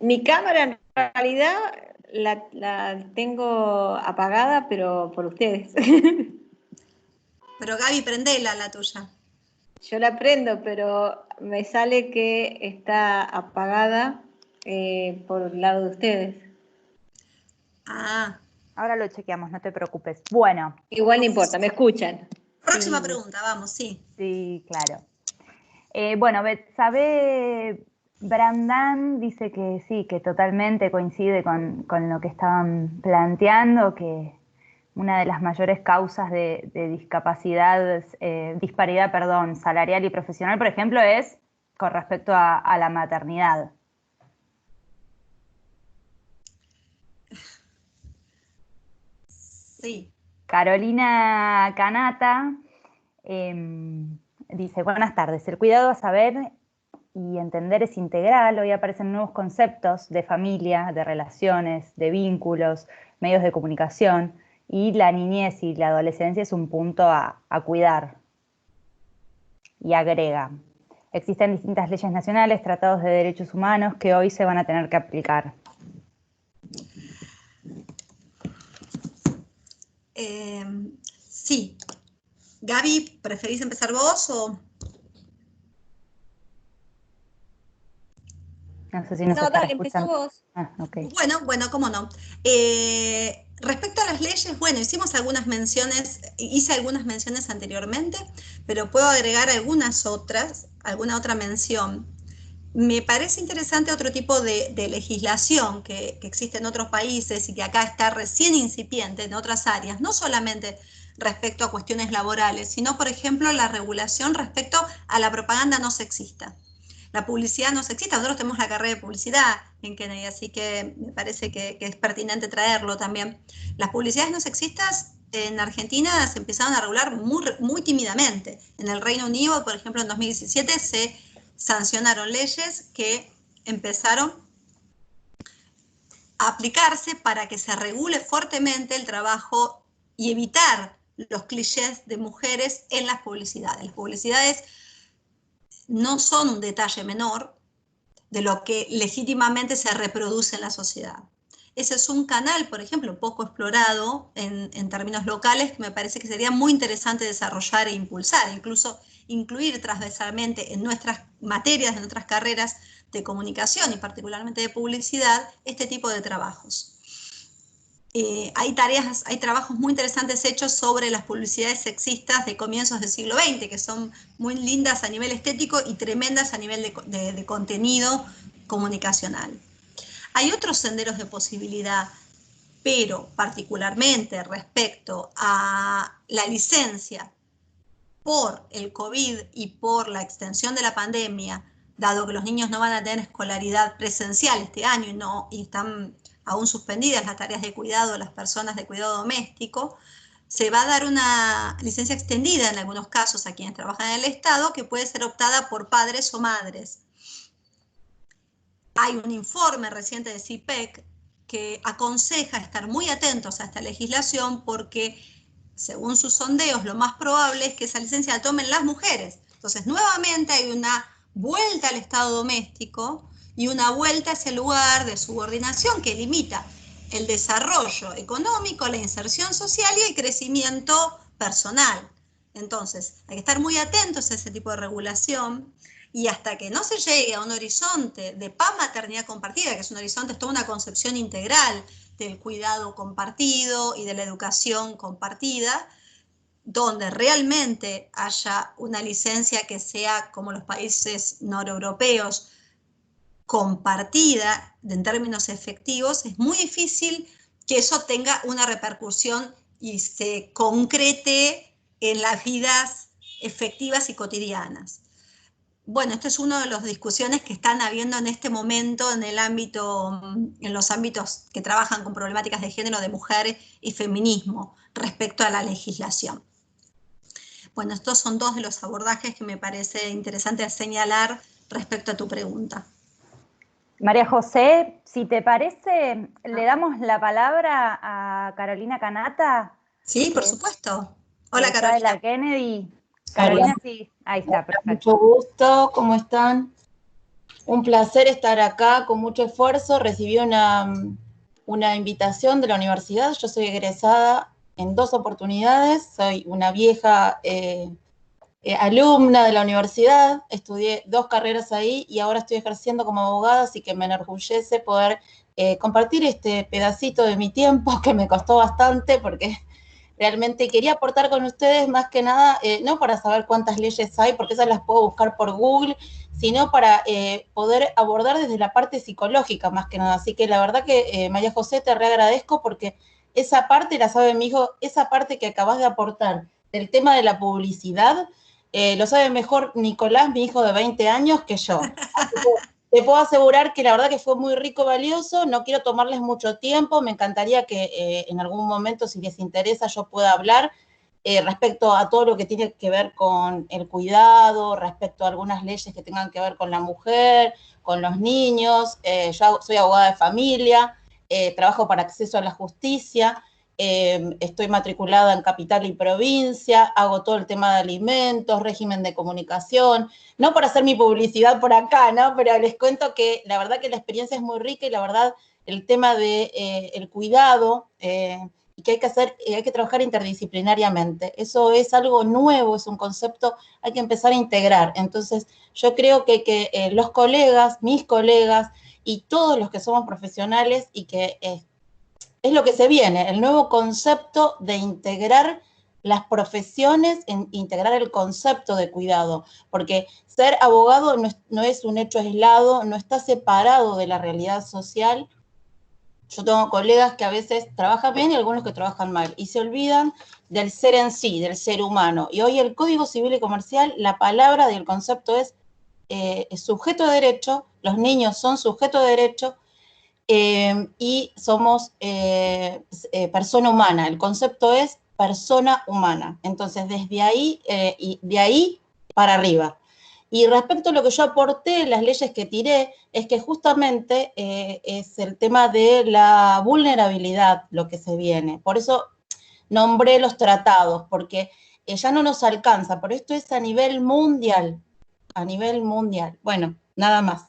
Mi cámara en realidad la tengo apagada, pero por ustedes. Pero Gaby, prendela la tuya. Yo la prendo, pero me sale que está apagada por el lado de ustedes. Ah. Ahora lo chequeamos, no te preocupes. Bueno. Igual no importa, me escuchan. Próxima pregunta, vamos, sí. Sí, claro. Bueno, Betsabe Brandán dice que sí, que totalmente coincide con lo que estaban planteando, que una de las mayores causas de discapacidad, disparidad, salarial y profesional, por ejemplo, es con respecto a la maternidad. Sí. Carolina Canata dice, buenas tardes, el cuidado a saber y entender es integral, hoy aparecen nuevos conceptos de familia, de relaciones, de vínculos, medios de comunicación, y la niñez y la adolescencia es un punto a cuidar. Y agrega, existen distintas leyes nacionales, tratados de derechos humanos que hoy se van a tener que aplicar. Sí. Gaby, ¿preferís empezar vos o...? No sé si nos estará escuchando. Vos. Ah, okay. Bueno, cómo no. Respecto a las leyes, bueno, hice algunas menciones anteriormente, pero puedo agregar alguna otra mención. Me parece interesante otro tipo de legislación que existe en otros países y que acá está recién incipiente en otras áreas, no solamente respecto a cuestiones laborales, sino, por ejemplo, la regulación respecto a la propaganda no sexista. la publicidad no sexista. Nosotros tenemos la carrera de publicidad en Kennedy, así que me parece que es pertinente traerlo también. Las publicidades no sexistas en Argentina se empezaron a regular muy tímidamente. En el Reino Unido, por ejemplo, en 2017 se sancionaron leyes que empezaron a aplicarse para que se regule fuertemente el trabajo y evitar los clichés de mujeres en las publicidades. Las publicidades no son un detalle menor de lo que legítimamente se reproduce en la sociedad. Ese es un canal, por ejemplo, poco explorado en términos locales, que me parece que sería muy interesante desarrollar e impulsar, incluso incluir transversalmente en nuestras materias, en nuestras carreras de comunicación y particularmente de publicidad, este tipo de trabajos. Hay trabajos muy interesantes hechos sobre las publicidades sexistas de comienzos del siglo XX, que son muy lindas a nivel estético y tremendas a nivel de contenido comunicacional. Hay otros senderos de posibilidad, pero particularmente respecto a la licencia por el COVID y por la extensión de la pandemia, dado que los niños no van a tener escolaridad presencial este año y están aún suspendidas las tareas de cuidado de las personas de cuidado doméstico, se va a dar una licencia extendida en algunos casos a quienes trabajan en el Estado, que puede ser optada por padres o madres. Hay un informe reciente de CIPEC que aconseja estar muy atentos a esta legislación porque, según sus sondeos, lo más probable es que esa licencia la tomen las mujeres. Entonces, nuevamente hay una vuelta al Estado doméstico y una vuelta a ese lugar de subordinación que limita el desarrollo económico, la inserción social y el crecimiento personal. Entonces, hay que estar muy atentos a ese tipo de regulación y hasta que no se llegue a un horizonte de paz, maternidad compartida, que es un horizonte, es toda una concepción integral del cuidado compartido y de la educación compartida, donde realmente haya una licencia que sea, como los países noreuropeos, compartida en términos efectivos, es muy difícil que eso tenga una repercusión y se concrete en las vidas efectivas y cotidianas. Bueno, esta es una de las discusiones que están habiendo en este momento en los ámbitos que trabajan con problemáticas de género, de mujer y feminismo respecto a la legislación. Bueno, estos son dos de los abordajes que me parece interesante señalar respecto a tu pregunta. María José, si te parece, le damos la palabra a Carolina Canata. Sí, por supuesto. Hola, Está Carolina. de la Kennedy. Carolina, sí, ahí está, perfecto. Mucho gusto, ¿cómo están? Un placer estar acá con mucho esfuerzo. Recibí una invitación de la universidad. Yo soy egresada en 2 oportunidades. Soy una vieja alumna de la universidad. Estudié 2 carreras ahí y ahora estoy ejerciendo como abogada, así que me enorgullece poder compartir este pedacito de mi tiempo que me costó bastante porque realmente quería aportar con ustedes más que nada, no para saber cuántas leyes hay, porque esas las puedo buscar por Google, sino para poder abordar desde la parte psicológica más que nada. Así que la verdad que, María José, te reagradezco porque esa parte, la sabe mi hijo, esa parte que acabas de aportar del tema de la publicidad, lo sabe mejor Nicolás, mi hijo de 20 años, que yo. Así que te puedo asegurar que la verdad que fue muy rico y valioso. No quiero tomarles mucho tiempo. Me encantaría que en algún momento, si les interesa, yo pueda hablar respecto a todo lo que tiene que ver con el cuidado, respecto a algunas leyes que tengan que ver con la mujer, con los niños. Yo soy abogada de familia, trabajo para acceso a la justicia. Estoy matriculada en Capital y Provincia, hago todo el tema de alimentos, régimen de comunicación, no para hacer mi publicidad por acá, ¿no? Pero les cuento que la verdad que la experiencia es muy rica y la verdad el tema de el cuidado y que hay que trabajar interdisciplinariamente. Eso es algo nuevo, es un concepto, hay que empezar a integrar. Entonces, yo creo que los colegas, mis colegas y todos los que somos profesionales y que es lo que se viene, el nuevo concepto de integrar las profesiones, integrar el concepto de cuidado, porque ser abogado no es un hecho aislado, no está separado de la realidad social. Yo tengo colegas que a veces trabajan bien y algunos que trabajan mal, y se olvidan del ser en sí, del ser humano. Y hoy el Código Civil y Comercial, la palabra del concepto es sujeto de derecho, los niños son sujeto de derecho, y somos persona humana. El concepto es persona humana. Entonces, desde ahí y de ahí para arriba. Y respecto a lo que yo aporté, las leyes que tiré, es que justamente es el tema de la vulnerabilidad lo que se viene. Por eso nombré los tratados, porque ya no nos alcanza, pero esto es a nivel mundial. A nivel mundial. Bueno, nada más.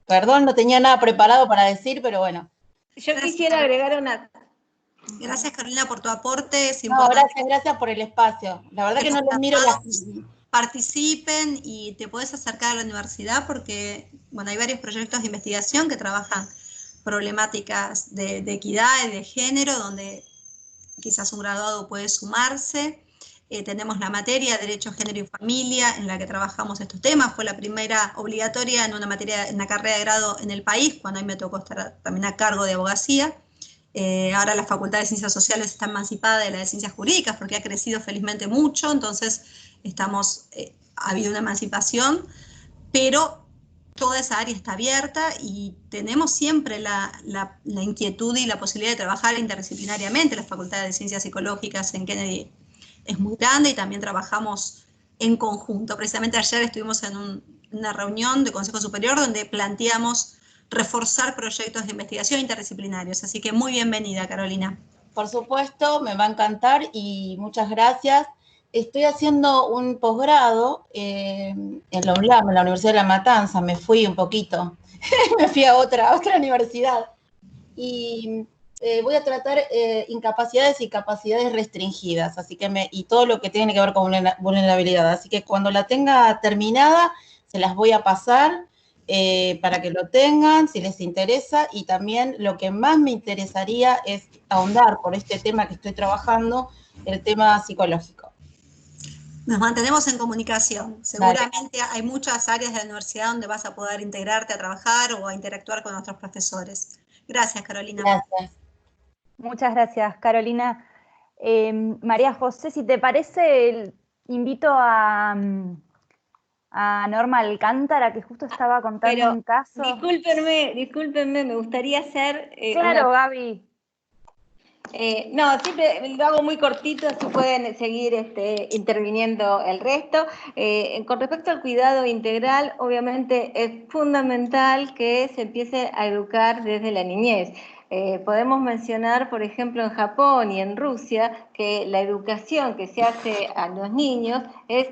Perdón, no tenía nada preparado para decir, pero bueno. Yo quisiera agregar una... Gracias, Carolina, por tu aporte. Es No, importante gracias por el espacio. La verdad que no les miro las... participen y te puedes acercar a la universidad porque, bueno, hay varios proyectos de investigación que trabajan problemáticas de equidad y de género, donde quizás un graduado puede sumarse. Tenemos la materia Derecho, Género y Familia, en la que trabajamos estos temas. Fue la primera obligatoria en una materia, en una carrera de grado en el país, cuando a mí me tocó estar también a cargo de abogacía. Ahora la Facultad de Ciencias Sociales está emancipada de la de Ciencias Jurídicas porque ha crecido felizmente mucho, entonces ha habido una emancipación, pero toda esa área está abierta y tenemos siempre la inquietud y la posibilidad de trabajar interdisciplinariamente. La Facultad de Ciencias Psicológicas en Kennedy es muy grande y también trabajamos en conjunto. Precisamente ayer estuvimos en una reunión de Consejo Superior donde planteamos reforzar proyectos de investigación interdisciplinarios. Así que muy bienvenida, Carolina. Por supuesto, me va a encantar y muchas gracias. Estoy haciendo un posgrado en la UNLAM, en la Universidad de La Matanza. Me fui un poquito, me fui a otra universidad. Y voy a tratar incapacidades y capacidades restringidas, así que y todo lo que tiene que ver con vulnerabilidad. Así que cuando la tenga terminada, se las voy a pasar para que lo tengan, si les interesa, y también lo que más me interesaría es ahondar por este tema que estoy trabajando, el tema psicológico. Nos mantenemos en comunicación. Seguramente hay muchas áreas de la universidad donde vas a poder integrarte a trabajar o a interactuar con nuestros profesores. Gracias, Carolina. Gracias. Muchas gracias, Carolina. María José, si te parece, invito a Norma Alcántara, que justo estaba contando un caso. Discúlpenme, me gustaría hacer... Claro, Gaby. No, siempre lo hago muy cortito, así pueden seguir interviniendo el resto. Con respecto al cuidado integral, obviamente es fundamental que se empiece a educar desde la niñez. Podemos mencionar, por ejemplo, en Japón y en Rusia, que la educación que se hace a los niños es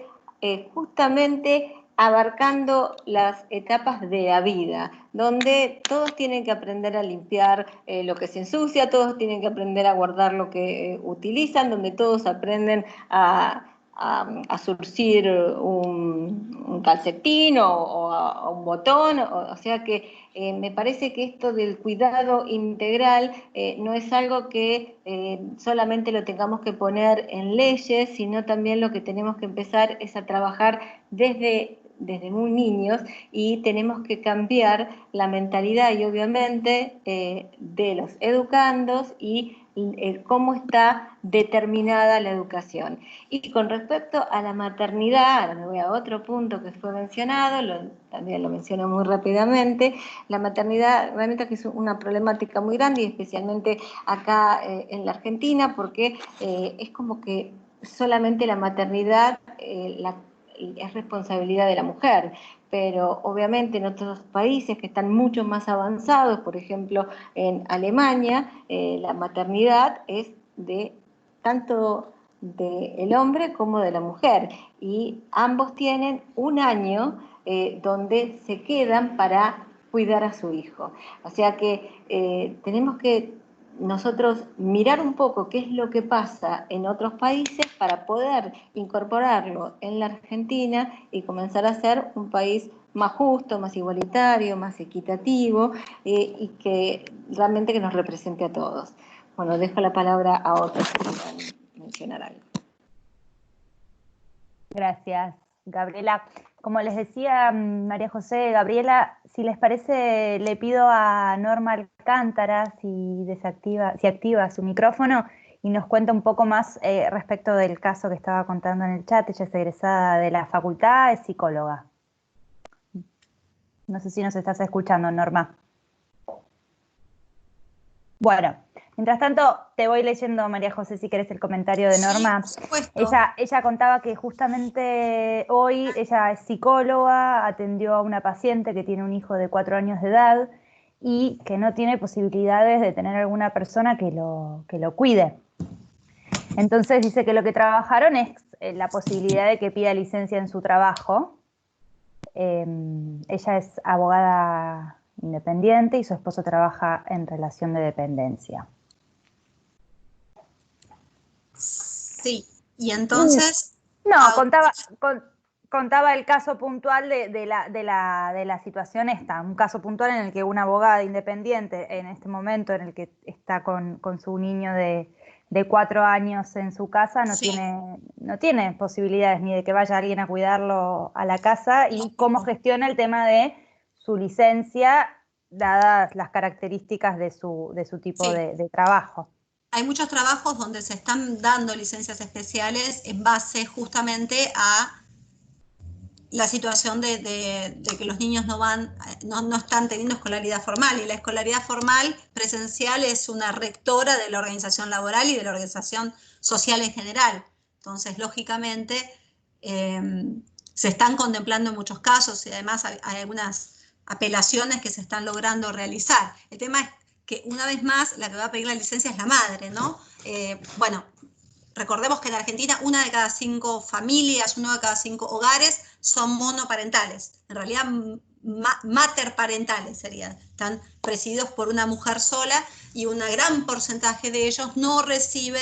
justamente abarcando las etapas de la vida, donde todos tienen que aprender a limpiar lo que se ensucia, todos tienen que aprender a guardar lo que utilizan, donde todos aprenden a surcir un calcetín o un botón, o sea que me parece que esto del cuidado integral no es algo que solamente lo tengamos que poner en leyes, sino también lo que tenemos que empezar es a trabajar desde muy niños, y tenemos que cambiar la mentalidad y obviamente de los educandos y cómo está determinada la educación. Y con respecto a la maternidad, ahora me voy a otro punto que fue mencionado, también lo menciono muy rápidamente. La maternidad realmente es una problemática muy grande, y especialmente acá en la Argentina, porque es como que solamente la maternidad es responsabilidad de la mujer, pero obviamente en otros países que están mucho más avanzados, por ejemplo en Alemania, la maternidad es de tanto del hombre como de la mujer, y ambos tienen un año donde se quedan para cuidar a su hijo. O sea que tenemos que nosotros mirar un poco qué es lo que pasa en otros países para poder incorporarlo en la Argentina y comenzar a ser un país más justo, más igualitario, más equitativo, y que realmente que nos represente a todos. Bueno, dejo la palabra a otros que quieran mencionar algo. Gracias, Gabriela. Como les decía María José, Gabriela, si les parece, le pido a Norma Alcántara si activa su micrófono y nos cuenta un poco más respecto del caso que estaba contando en el chat. Ella es egresada de la facultad, es psicóloga. No sé si nos estás escuchando, Norma. Bueno, mientras tanto, te voy leyendo, María José, si querés el comentario de Norma. Sí, por supuesto. Ella contaba que justamente hoy ella es psicóloga, atendió a una paciente que tiene un hijo de 4 años de edad y que no tiene posibilidades de tener alguna persona que lo cuide. Entonces dice que lo que trabajaron es la posibilidad de que pida licencia en su trabajo. Ella es abogada independiente y su esposo trabaja en relación de dependencia. Sí, y entonces... No, contaba el caso puntual de la situación esta, un caso puntual en el que una abogada independiente, en este momento en el que está con su niño de 4 años en su casa, no tiene posibilidades ni de que vaya alguien a cuidarlo a la casa, y cómo gestiona el tema de su licencia, dadas las características de su tipo de trabajo. Hay muchos trabajos donde se están dando licencias especiales en base justamente a la situación de que los niños no están teniendo escolaridad formal, y la escolaridad formal presencial es una rectora de la organización laboral y de la organización social en general. Entonces, lógicamente, se están contemplando en muchos casos, y además hay algunas apelaciones que se están logrando realizar. El tema es que, una vez más, la que va a pedir la licencia es la madre, ¿no? Bueno, recordemos que en Argentina 1 de cada 5 familias, 1 de cada 5 hogares son monoparentales. En realidad, materparentales serían. Están presididos por una mujer sola, y un gran porcentaje de ellos no recibe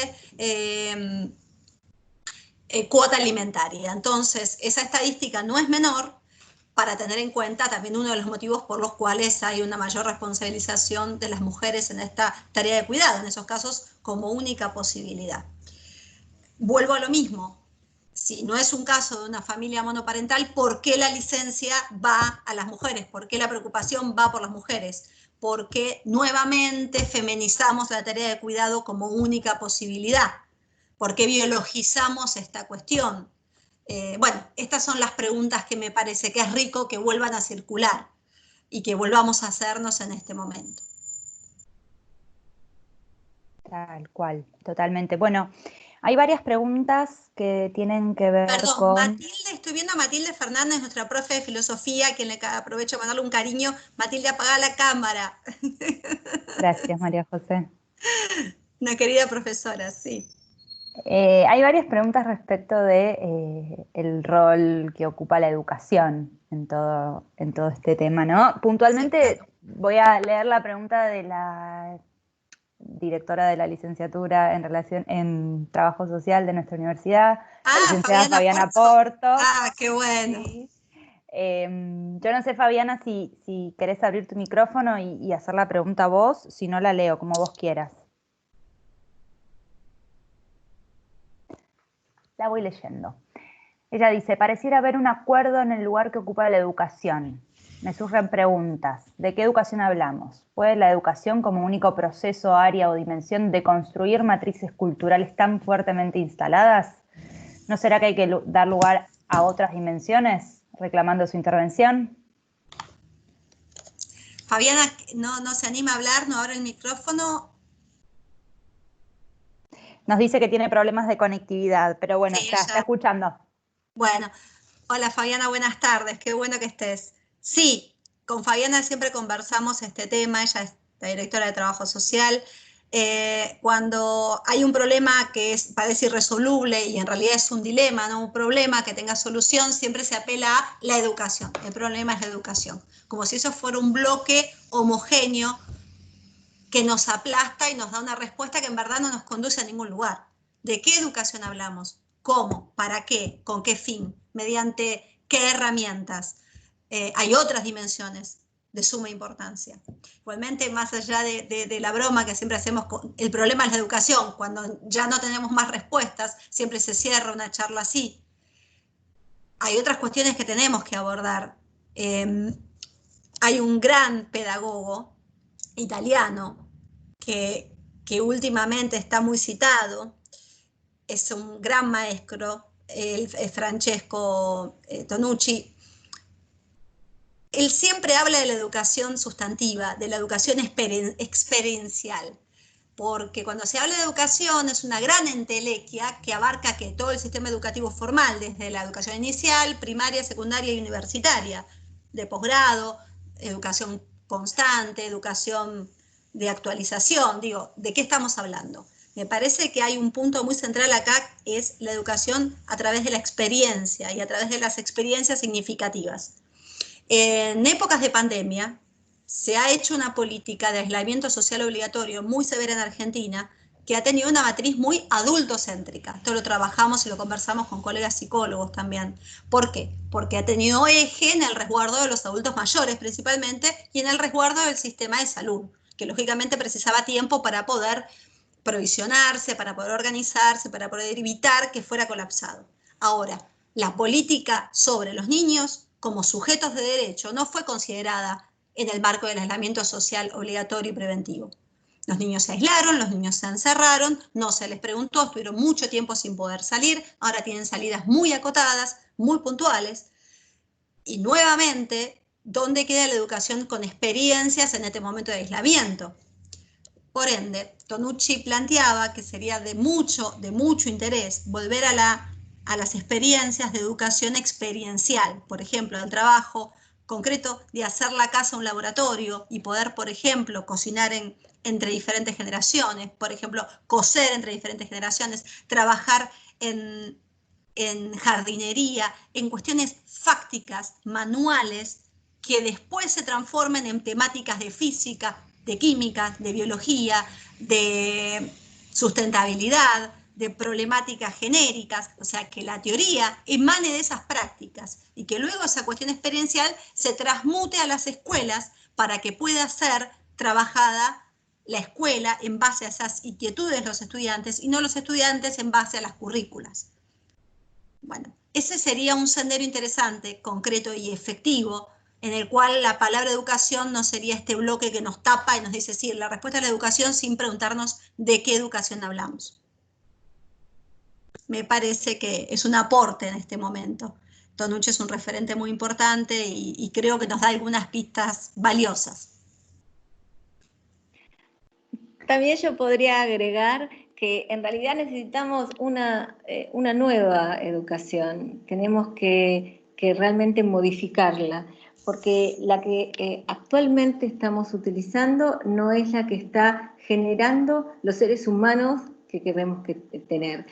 cuota alimentaria. Entonces, esa estadística no es menor, para tener en cuenta también uno de los motivos por los cuales hay una mayor responsabilización de las mujeres en esta tarea de cuidado, en esos casos como única posibilidad. Vuelvo a lo mismo, si no es un caso de una familia monoparental, ¿por qué la licencia va a las mujeres? ¿Por qué la preocupación va por las mujeres? Porque nuevamente feminizamos la tarea de cuidado como única posibilidad. ¿Por qué biologizamos esta cuestión? Bueno, estas son las preguntas que me parece que es rico que vuelvan a circular y que volvamos a hacernos en este momento. Tal cual, totalmente. Bueno, hay varias preguntas que tienen que ver Perdón, con... Matilde, estoy viendo a Matilde Fernández, nuestra profe de filosofía, a quien le aprovecho de mandarle un cariño. Matilde, apaga la cámara. Gracias, María José. Una querida profesora, sí. Hay varias preguntas respecto de el rol que ocupa la educación en todo este tema, ¿no? Puntualmente, sí, claro, voy a leer la pregunta de la directora de la licenciatura en Trabajo Social de nuestra universidad, la licenciada Fabiana Porto. Ah, qué bueno. Sí. Yo no sé, Fabiana, si querés abrir tu micrófono y hacer la pregunta vos, si no la leo, como vos quieras. La voy leyendo. Ella dice, pareciera haber un acuerdo en el lugar que ocupa la educación. Me surgen preguntas. ¿De qué educación hablamos? ¿Puede la educación como único proceso, área o dimensión de construir matrices culturales tan fuertemente instaladas? ¿No será que hay que dar lugar a otras dimensiones, reclamando su intervención? Fabiana no se anima a hablar, no abre el micrófono. Nos dice que tiene problemas de conectividad, pero bueno, sí, está escuchando. Bueno, hola Fabiana, buenas tardes, qué bueno que estés. Sí, con Fabiana siempre conversamos este tema, ella es la directora de Trabajo Social. Cuando hay un problema que parece irresoluble y en realidad es un dilema, no un problema que tenga solución, siempre se apela a la educación. El problema es la educación, como si eso fuera un bloque homogéneo que nos aplasta y nos da una respuesta que en verdad no nos conduce a ningún lugar. ¿De qué educación hablamos? ¿Cómo? ¿Para qué? ¿Con qué fin? ¿Mediante qué herramientas? Hay otras dimensiones de suma importancia. Igualmente, más allá de la broma que siempre hacemos, el problema es la educación. Cuando ya no tenemos más respuestas, siempre se cierra una charla así. Hay otras cuestiones que tenemos que abordar. Hay un gran pedagogo italiano que últimamente está muy citado, es un gran maestro, Francesco Tonucci. él siempre habla de la educación sustantiva, de la educación experiencial, porque cuando se habla de educación es una gran entelequia que abarca que todo el sistema educativo formal, desde la educación inicial, primaria, secundaria y universitaria, de posgrado, educación constante, educación de actualización, digo, ¿de qué estamos hablando? Me parece que hay un punto muy central acá, es la educación a través de la experiencia y a través de las experiencias significativas. En épocas de pandemia se ha hecho una política de aislamiento social obligatorio muy severa en Argentina, que ha tenido una matriz muy adultocéntrica. Esto lo trabajamos y lo conversamos con colegas psicólogos también. ¿Por qué? Porque ha tenido eje en el resguardo de los adultos mayores principalmente y en el resguardo del sistema de salud, que lógicamente precisaba tiempo para poder provisionarse, para poder organizarse, para poder evitar que fuera colapsado. Ahora, la política sobre los niños como sujetos de derecho no fue considerada en el marco del aislamiento social obligatorio y preventivo. Los niños se aislaron, los niños se encerraron, no se les preguntó, estuvieron mucho tiempo sin poder salir, ahora tienen salidas muy acotadas, muy puntuales, y nuevamente, ¿dónde queda la educación con experiencias en este momento de aislamiento? Por ende, Tonucci planteaba que sería de mucho interés volver a las experiencias de educación experiencial, por ejemplo, el trabajo concreto de hacer la casa un laboratorio y poder, por ejemplo, cocinar entre diferentes generaciones, por ejemplo, coser entre diferentes generaciones, trabajar en jardinería, en cuestiones fácticas, manuales, que después se transformen en temáticas de física, de química, de biología, de sustentabilidad, de problemáticas genéricas, o sea, que la teoría emane de esas prácticas y que luego esa cuestión experiencial se transmute a las escuelas para que pueda ser trabajada la escuela en base a esas inquietudes de los estudiantes y no los estudiantes en base a las currículas. Bueno, ese sería un sendero interesante, concreto y efectivo, en el cual la palabra educación no sería este bloque que nos tapa y nos dice, sí, la respuesta es la educación sin preguntarnos de qué educación hablamos. Me parece que es un aporte en este momento. Tonucci es un referente muy importante y creo que nos da algunas pistas valiosas. También yo podría agregar que en realidad necesitamos una nueva educación. Tenemos que realmente modificarla, porque la que actualmente estamos utilizando no es la que está generando los seres humanos que queremos tener.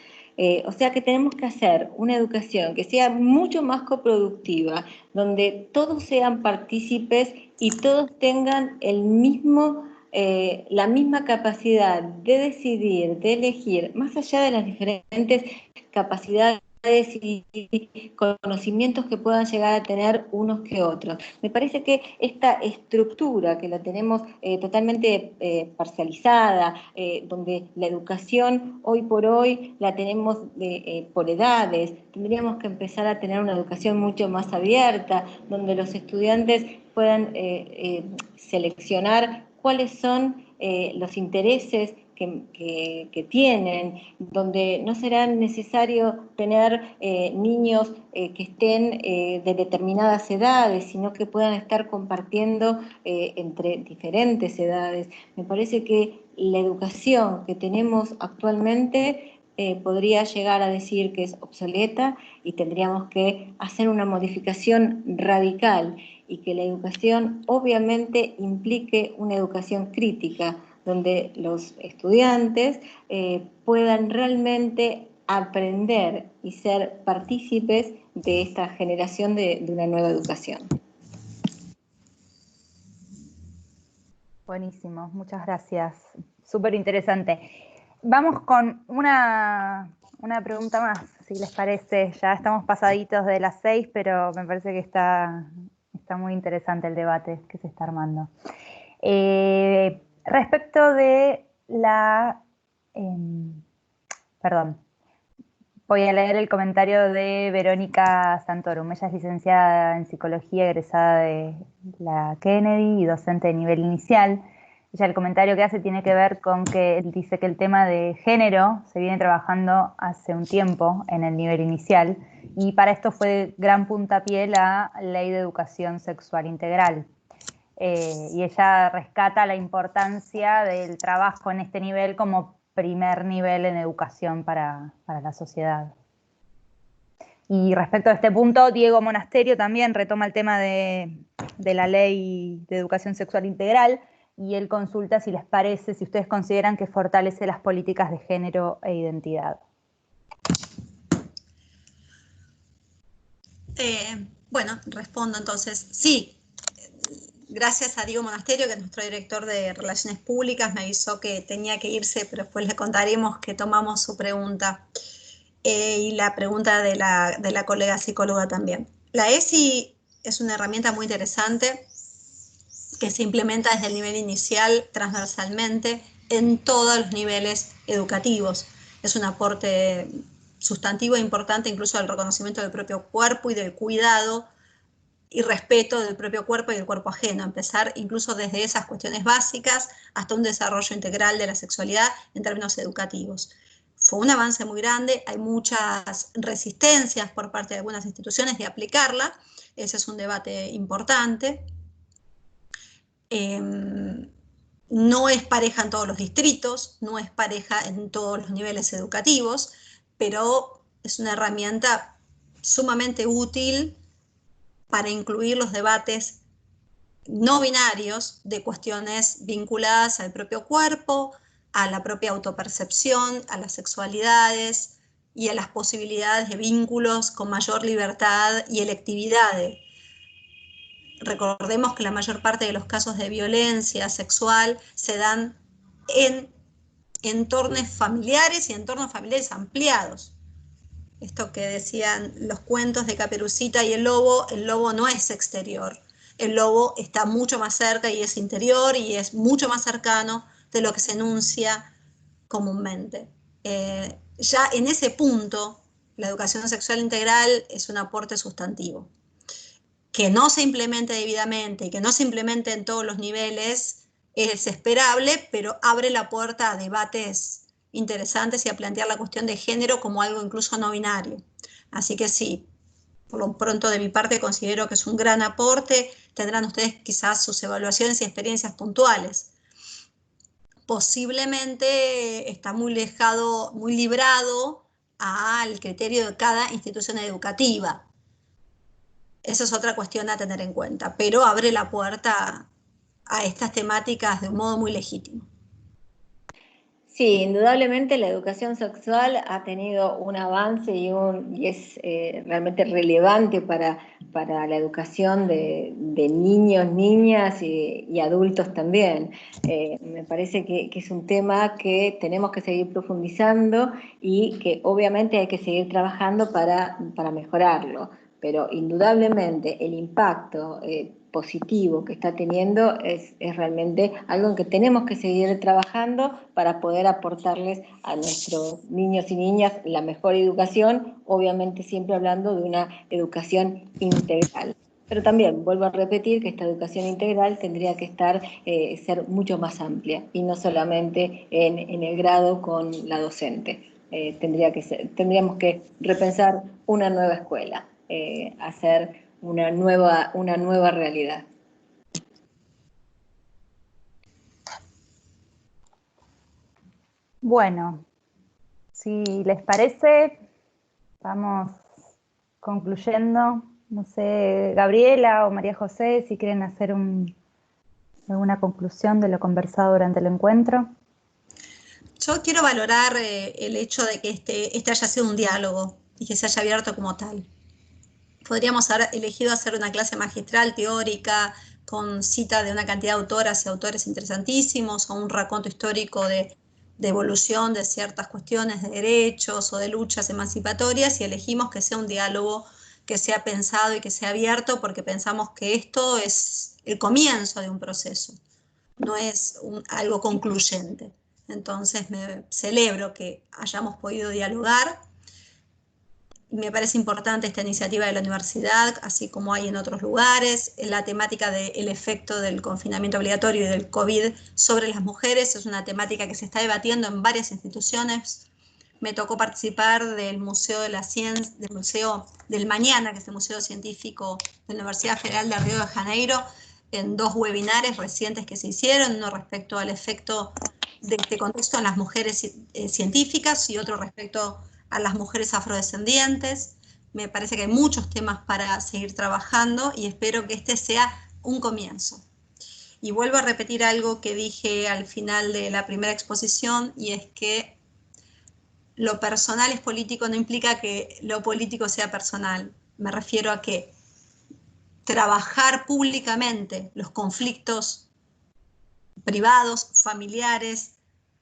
O sea que tenemos que hacer una educación que sea mucho más coproductiva, donde todos sean partícipes y todos tengan la misma capacidad de decidir, de elegir, más allá de las diferentes capacidades y conocimientos que puedan llegar a tener unos que otros. Me parece que esta estructura que la tenemos totalmente parcializada, donde la educación hoy por hoy la tenemos por edades, tendríamos que empezar a tener una educación mucho más abierta, donde los estudiantes puedan seleccionar cuáles son los intereses que tienen, donde no será necesario tener niños que estén de determinadas edades, sino que puedan estar compartiendo entre diferentes edades. Me parece que la educación que tenemos actualmente podría llegar a decir que es obsoleta y tendríamos que hacer una modificación radical y que la educación obviamente implique una educación crítica, donde los estudiantes puedan realmente aprender y ser partícipes de esta generación de una nueva educación. Buenísimo, muchas gracias. Súper interesante. Vamos con una pregunta más, si les parece. Ya estamos pasaditos de las 6, pero me parece que está muy interesante el debate que se está armando. Respecto de perdón, voy a leer el comentario de Verónica Santorum. Ella es licenciada en psicología, egresada de la Kennedy y docente de nivel inicial. Ella, el comentario que hace tiene que ver con que él dice que el tema de género se viene trabajando hace un tiempo en el nivel inicial y para esto fue gran puntapié la Ley de Educación Sexual Integral. Y ella rescata la importancia del trabajo en este nivel como primer nivel en educación para la sociedad. Y respecto a este punto, Diego Monasterio también retoma el tema de la Ley de Educación Sexual Integral, y él consulta si les parece, si ustedes consideran que fortalece las políticas de género e identidad. Bueno, respondo entonces. Sí, gracias a Diego Monasterio, que es nuestro director de Relaciones Públicas, me avisó que tenía que irse, pero después le contaremos que tomamos su pregunta. Y la pregunta de la colega psicóloga también. La ESI es una herramienta muy interesante que se implementa desde el nivel inicial transversalmente en todos los niveles educativos. Es un aporte sustantivo e importante incluso al reconocimiento del propio cuerpo y del cuidado y respeto del propio cuerpo y del cuerpo ajeno, empezar incluso desde esas cuestiones básicas hasta un desarrollo integral de la sexualidad en términos educativos. Fue un avance muy grande, hay muchas resistencias por parte de algunas instituciones de aplicarla, ese es un debate importante. No es pareja en todos los distritos, no es pareja en todos los niveles educativos, pero es una herramienta sumamente útil para incluir los debates no binarios de cuestiones vinculadas al propio cuerpo, a la propia autopercepción, a las sexualidades y a las posibilidades de vínculos con mayor libertad y electividad. Recordemos que la mayor parte de los casos de violencia sexual se dan en entornos familiares y entornos familiares ampliados. Esto que decían los cuentos de Caperucita y el lobo no es exterior. El lobo está mucho más cerca y es interior y es mucho más cercano de lo que se enuncia comúnmente. Ya en ese punto, la educación sexual integral es un aporte sustantivo. Que no se implemente debidamente y que no se implemente en todos los niveles es esperable, pero abre la puerta a debates interesantes y a plantear la cuestión de género como algo incluso no binario. Así que sí, por lo pronto de mi parte considero que es un gran aporte. Tendrán ustedes quizás sus evaluaciones y experiencias puntuales. Posiblemente está muy librado al criterio de cada institución educativa. Esa es otra cuestión a tener en cuenta, pero abre la puerta a estas temáticas de un modo muy legítimo. Sí, indudablemente la educación sexual ha tenido un avance y es realmente relevante para la educación de niños, niñas y adultos también. Me parece que es un tema que tenemos que seguir profundizando y que obviamente hay que seguir trabajando para mejorarlo, pero indudablemente el impacto positivo que está teniendo es realmente algo en que tenemos que seguir trabajando para poder aportarles a nuestros niños y niñas la mejor educación, obviamente siempre hablando de una educación integral. Pero también vuelvo a repetir que esta educación integral tendría que ser mucho más amplia y no solamente en el grado con la docente. Tendríamos que repensar una nueva escuela, hacer una nueva realidad. Bueno, si les parece, vamos concluyendo. No sé, Gabriela o María José, si quieren hacer alguna conclusión de lo conversado durante el encuentro. Yo quiero valorar el hecho de que este haya sido un diálogo y que se haya abierto como tal. Podríamos haber elegido hacer una clase magistral teórica con cita de una cantidad de autoras y autores interesantísimos o un raconto histórico de evolución de ciertas cuestiones de derechos o de luchas emancipatorias, y elegimos que sea un diálogo que sea pensado y que sea abierto porque pensamos que esto es el comienzo de un proceso, no es algo concluyente. Entonces me celebro que hayamos podido dialogar. Me parece importante esta iniciativa de la universidad, así como hay en otros lugares. La temática del efecto del confinamiento obligatorio y del COVID sobre las mujeres es una temática que se está debatiendo en varias instituciones me tocó participar del Museo de la Ciencia, del Museo del Mañana, que es el Museo Científico de la Universidad Federal de Río de Janeiro, en 2 webinares recientes que se hicieron, uno respecto al efecto de este contexto en las mujeres científicas y otro respecto a las mujeres afrodescendientes. Me parece que hay muchos temas para seguir trabajando y espero que este sea un comienzo. Y vuelvo a repetir algo que dije al final de la primera exposición, y es que lo personal es político no implica que lo político sea personal. Me refiero a que trabajar públicamente los conflictos privados, familiares,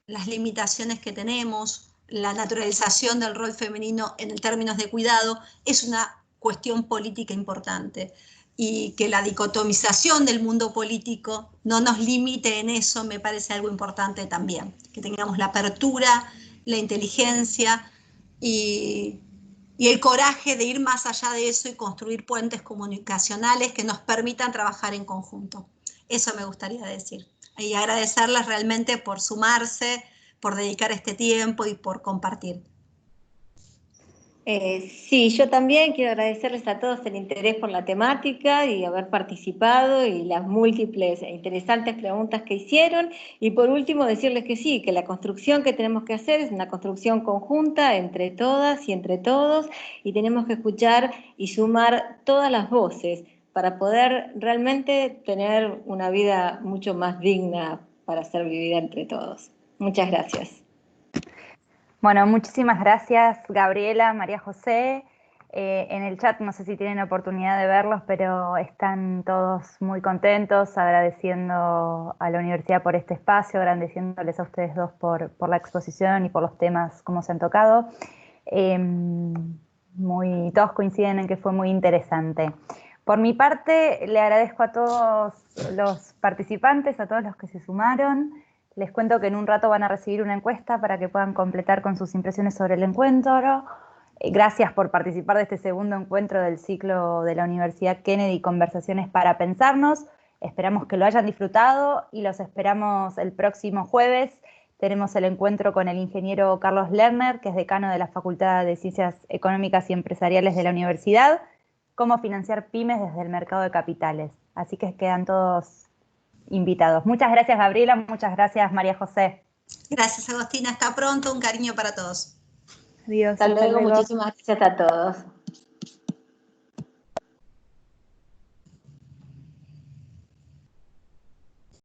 las limitaciones que tenemos, la naturalización del rol femenino en términos de cuidado, es una cuestión política importante. Y que la dicotomización del mundo político no nos limite en eso, me parece algo importante también. Que tengamos la apertura, la inteligencia y el coraje de ir más allá de eso y construir puentes comunicacionales que nos permitan trabajar en conjunto. Eso me gustaría decir. Y agradecerles realmente por sumarse, por dedicar este tiempo y por compartir. Sí, yo también quiero agradecerles a todos el interés por la temática y haber participado y las múltiples e interesantes preguntas que hicieron. Y por último, decirles que sí, que la construcción que tenemos que hacer es una construcción conjunta entre todas y entre todos, y tenemos que escuchar y sumar todas las voces para poder realmente tener una vida mucho más digna para ser vivida entre todos. Muchas gracias. Bueno, muchísimas gracias, Gabriela, María José. En el chat no sé si tienen oportunidad de verlos, pero están todos muy contentos, agradeciendo a la universidad por este espacio, agradeciéndoles a ustedes dos por la exposición y por los temas como se han tocado. Todos coinciden en que fue muy interesante. Por mi parte, le agradezco a todos los participantes, a todos los que se sumaron. Les cuento que en un rato van a recibir una encuesta para que puedan completar con sus impresiones sobre el encuentro. Gracias por participar de este segundo encuentro del ciclo de la Universidad Kennedy, Conversaciones para Pensarnos. Esperamos que lo hayan disfrutado y los esperamos el próximo jueves. Tenemos el encuentro con el ingeniero Carlos Lerner, que es decano de la Facultad de Ciencias Económicas y Empresariales de la universidad, cómo financiar pymes desde el mercado de capitales. Así que quedan todos invitados. Muchas gracias, Gabriela, muchas gracias, María José. Gracias, Agostina, hasta pronto, un cariño para todos. Adiós. Hasta luego, muchísimas gracias a todos.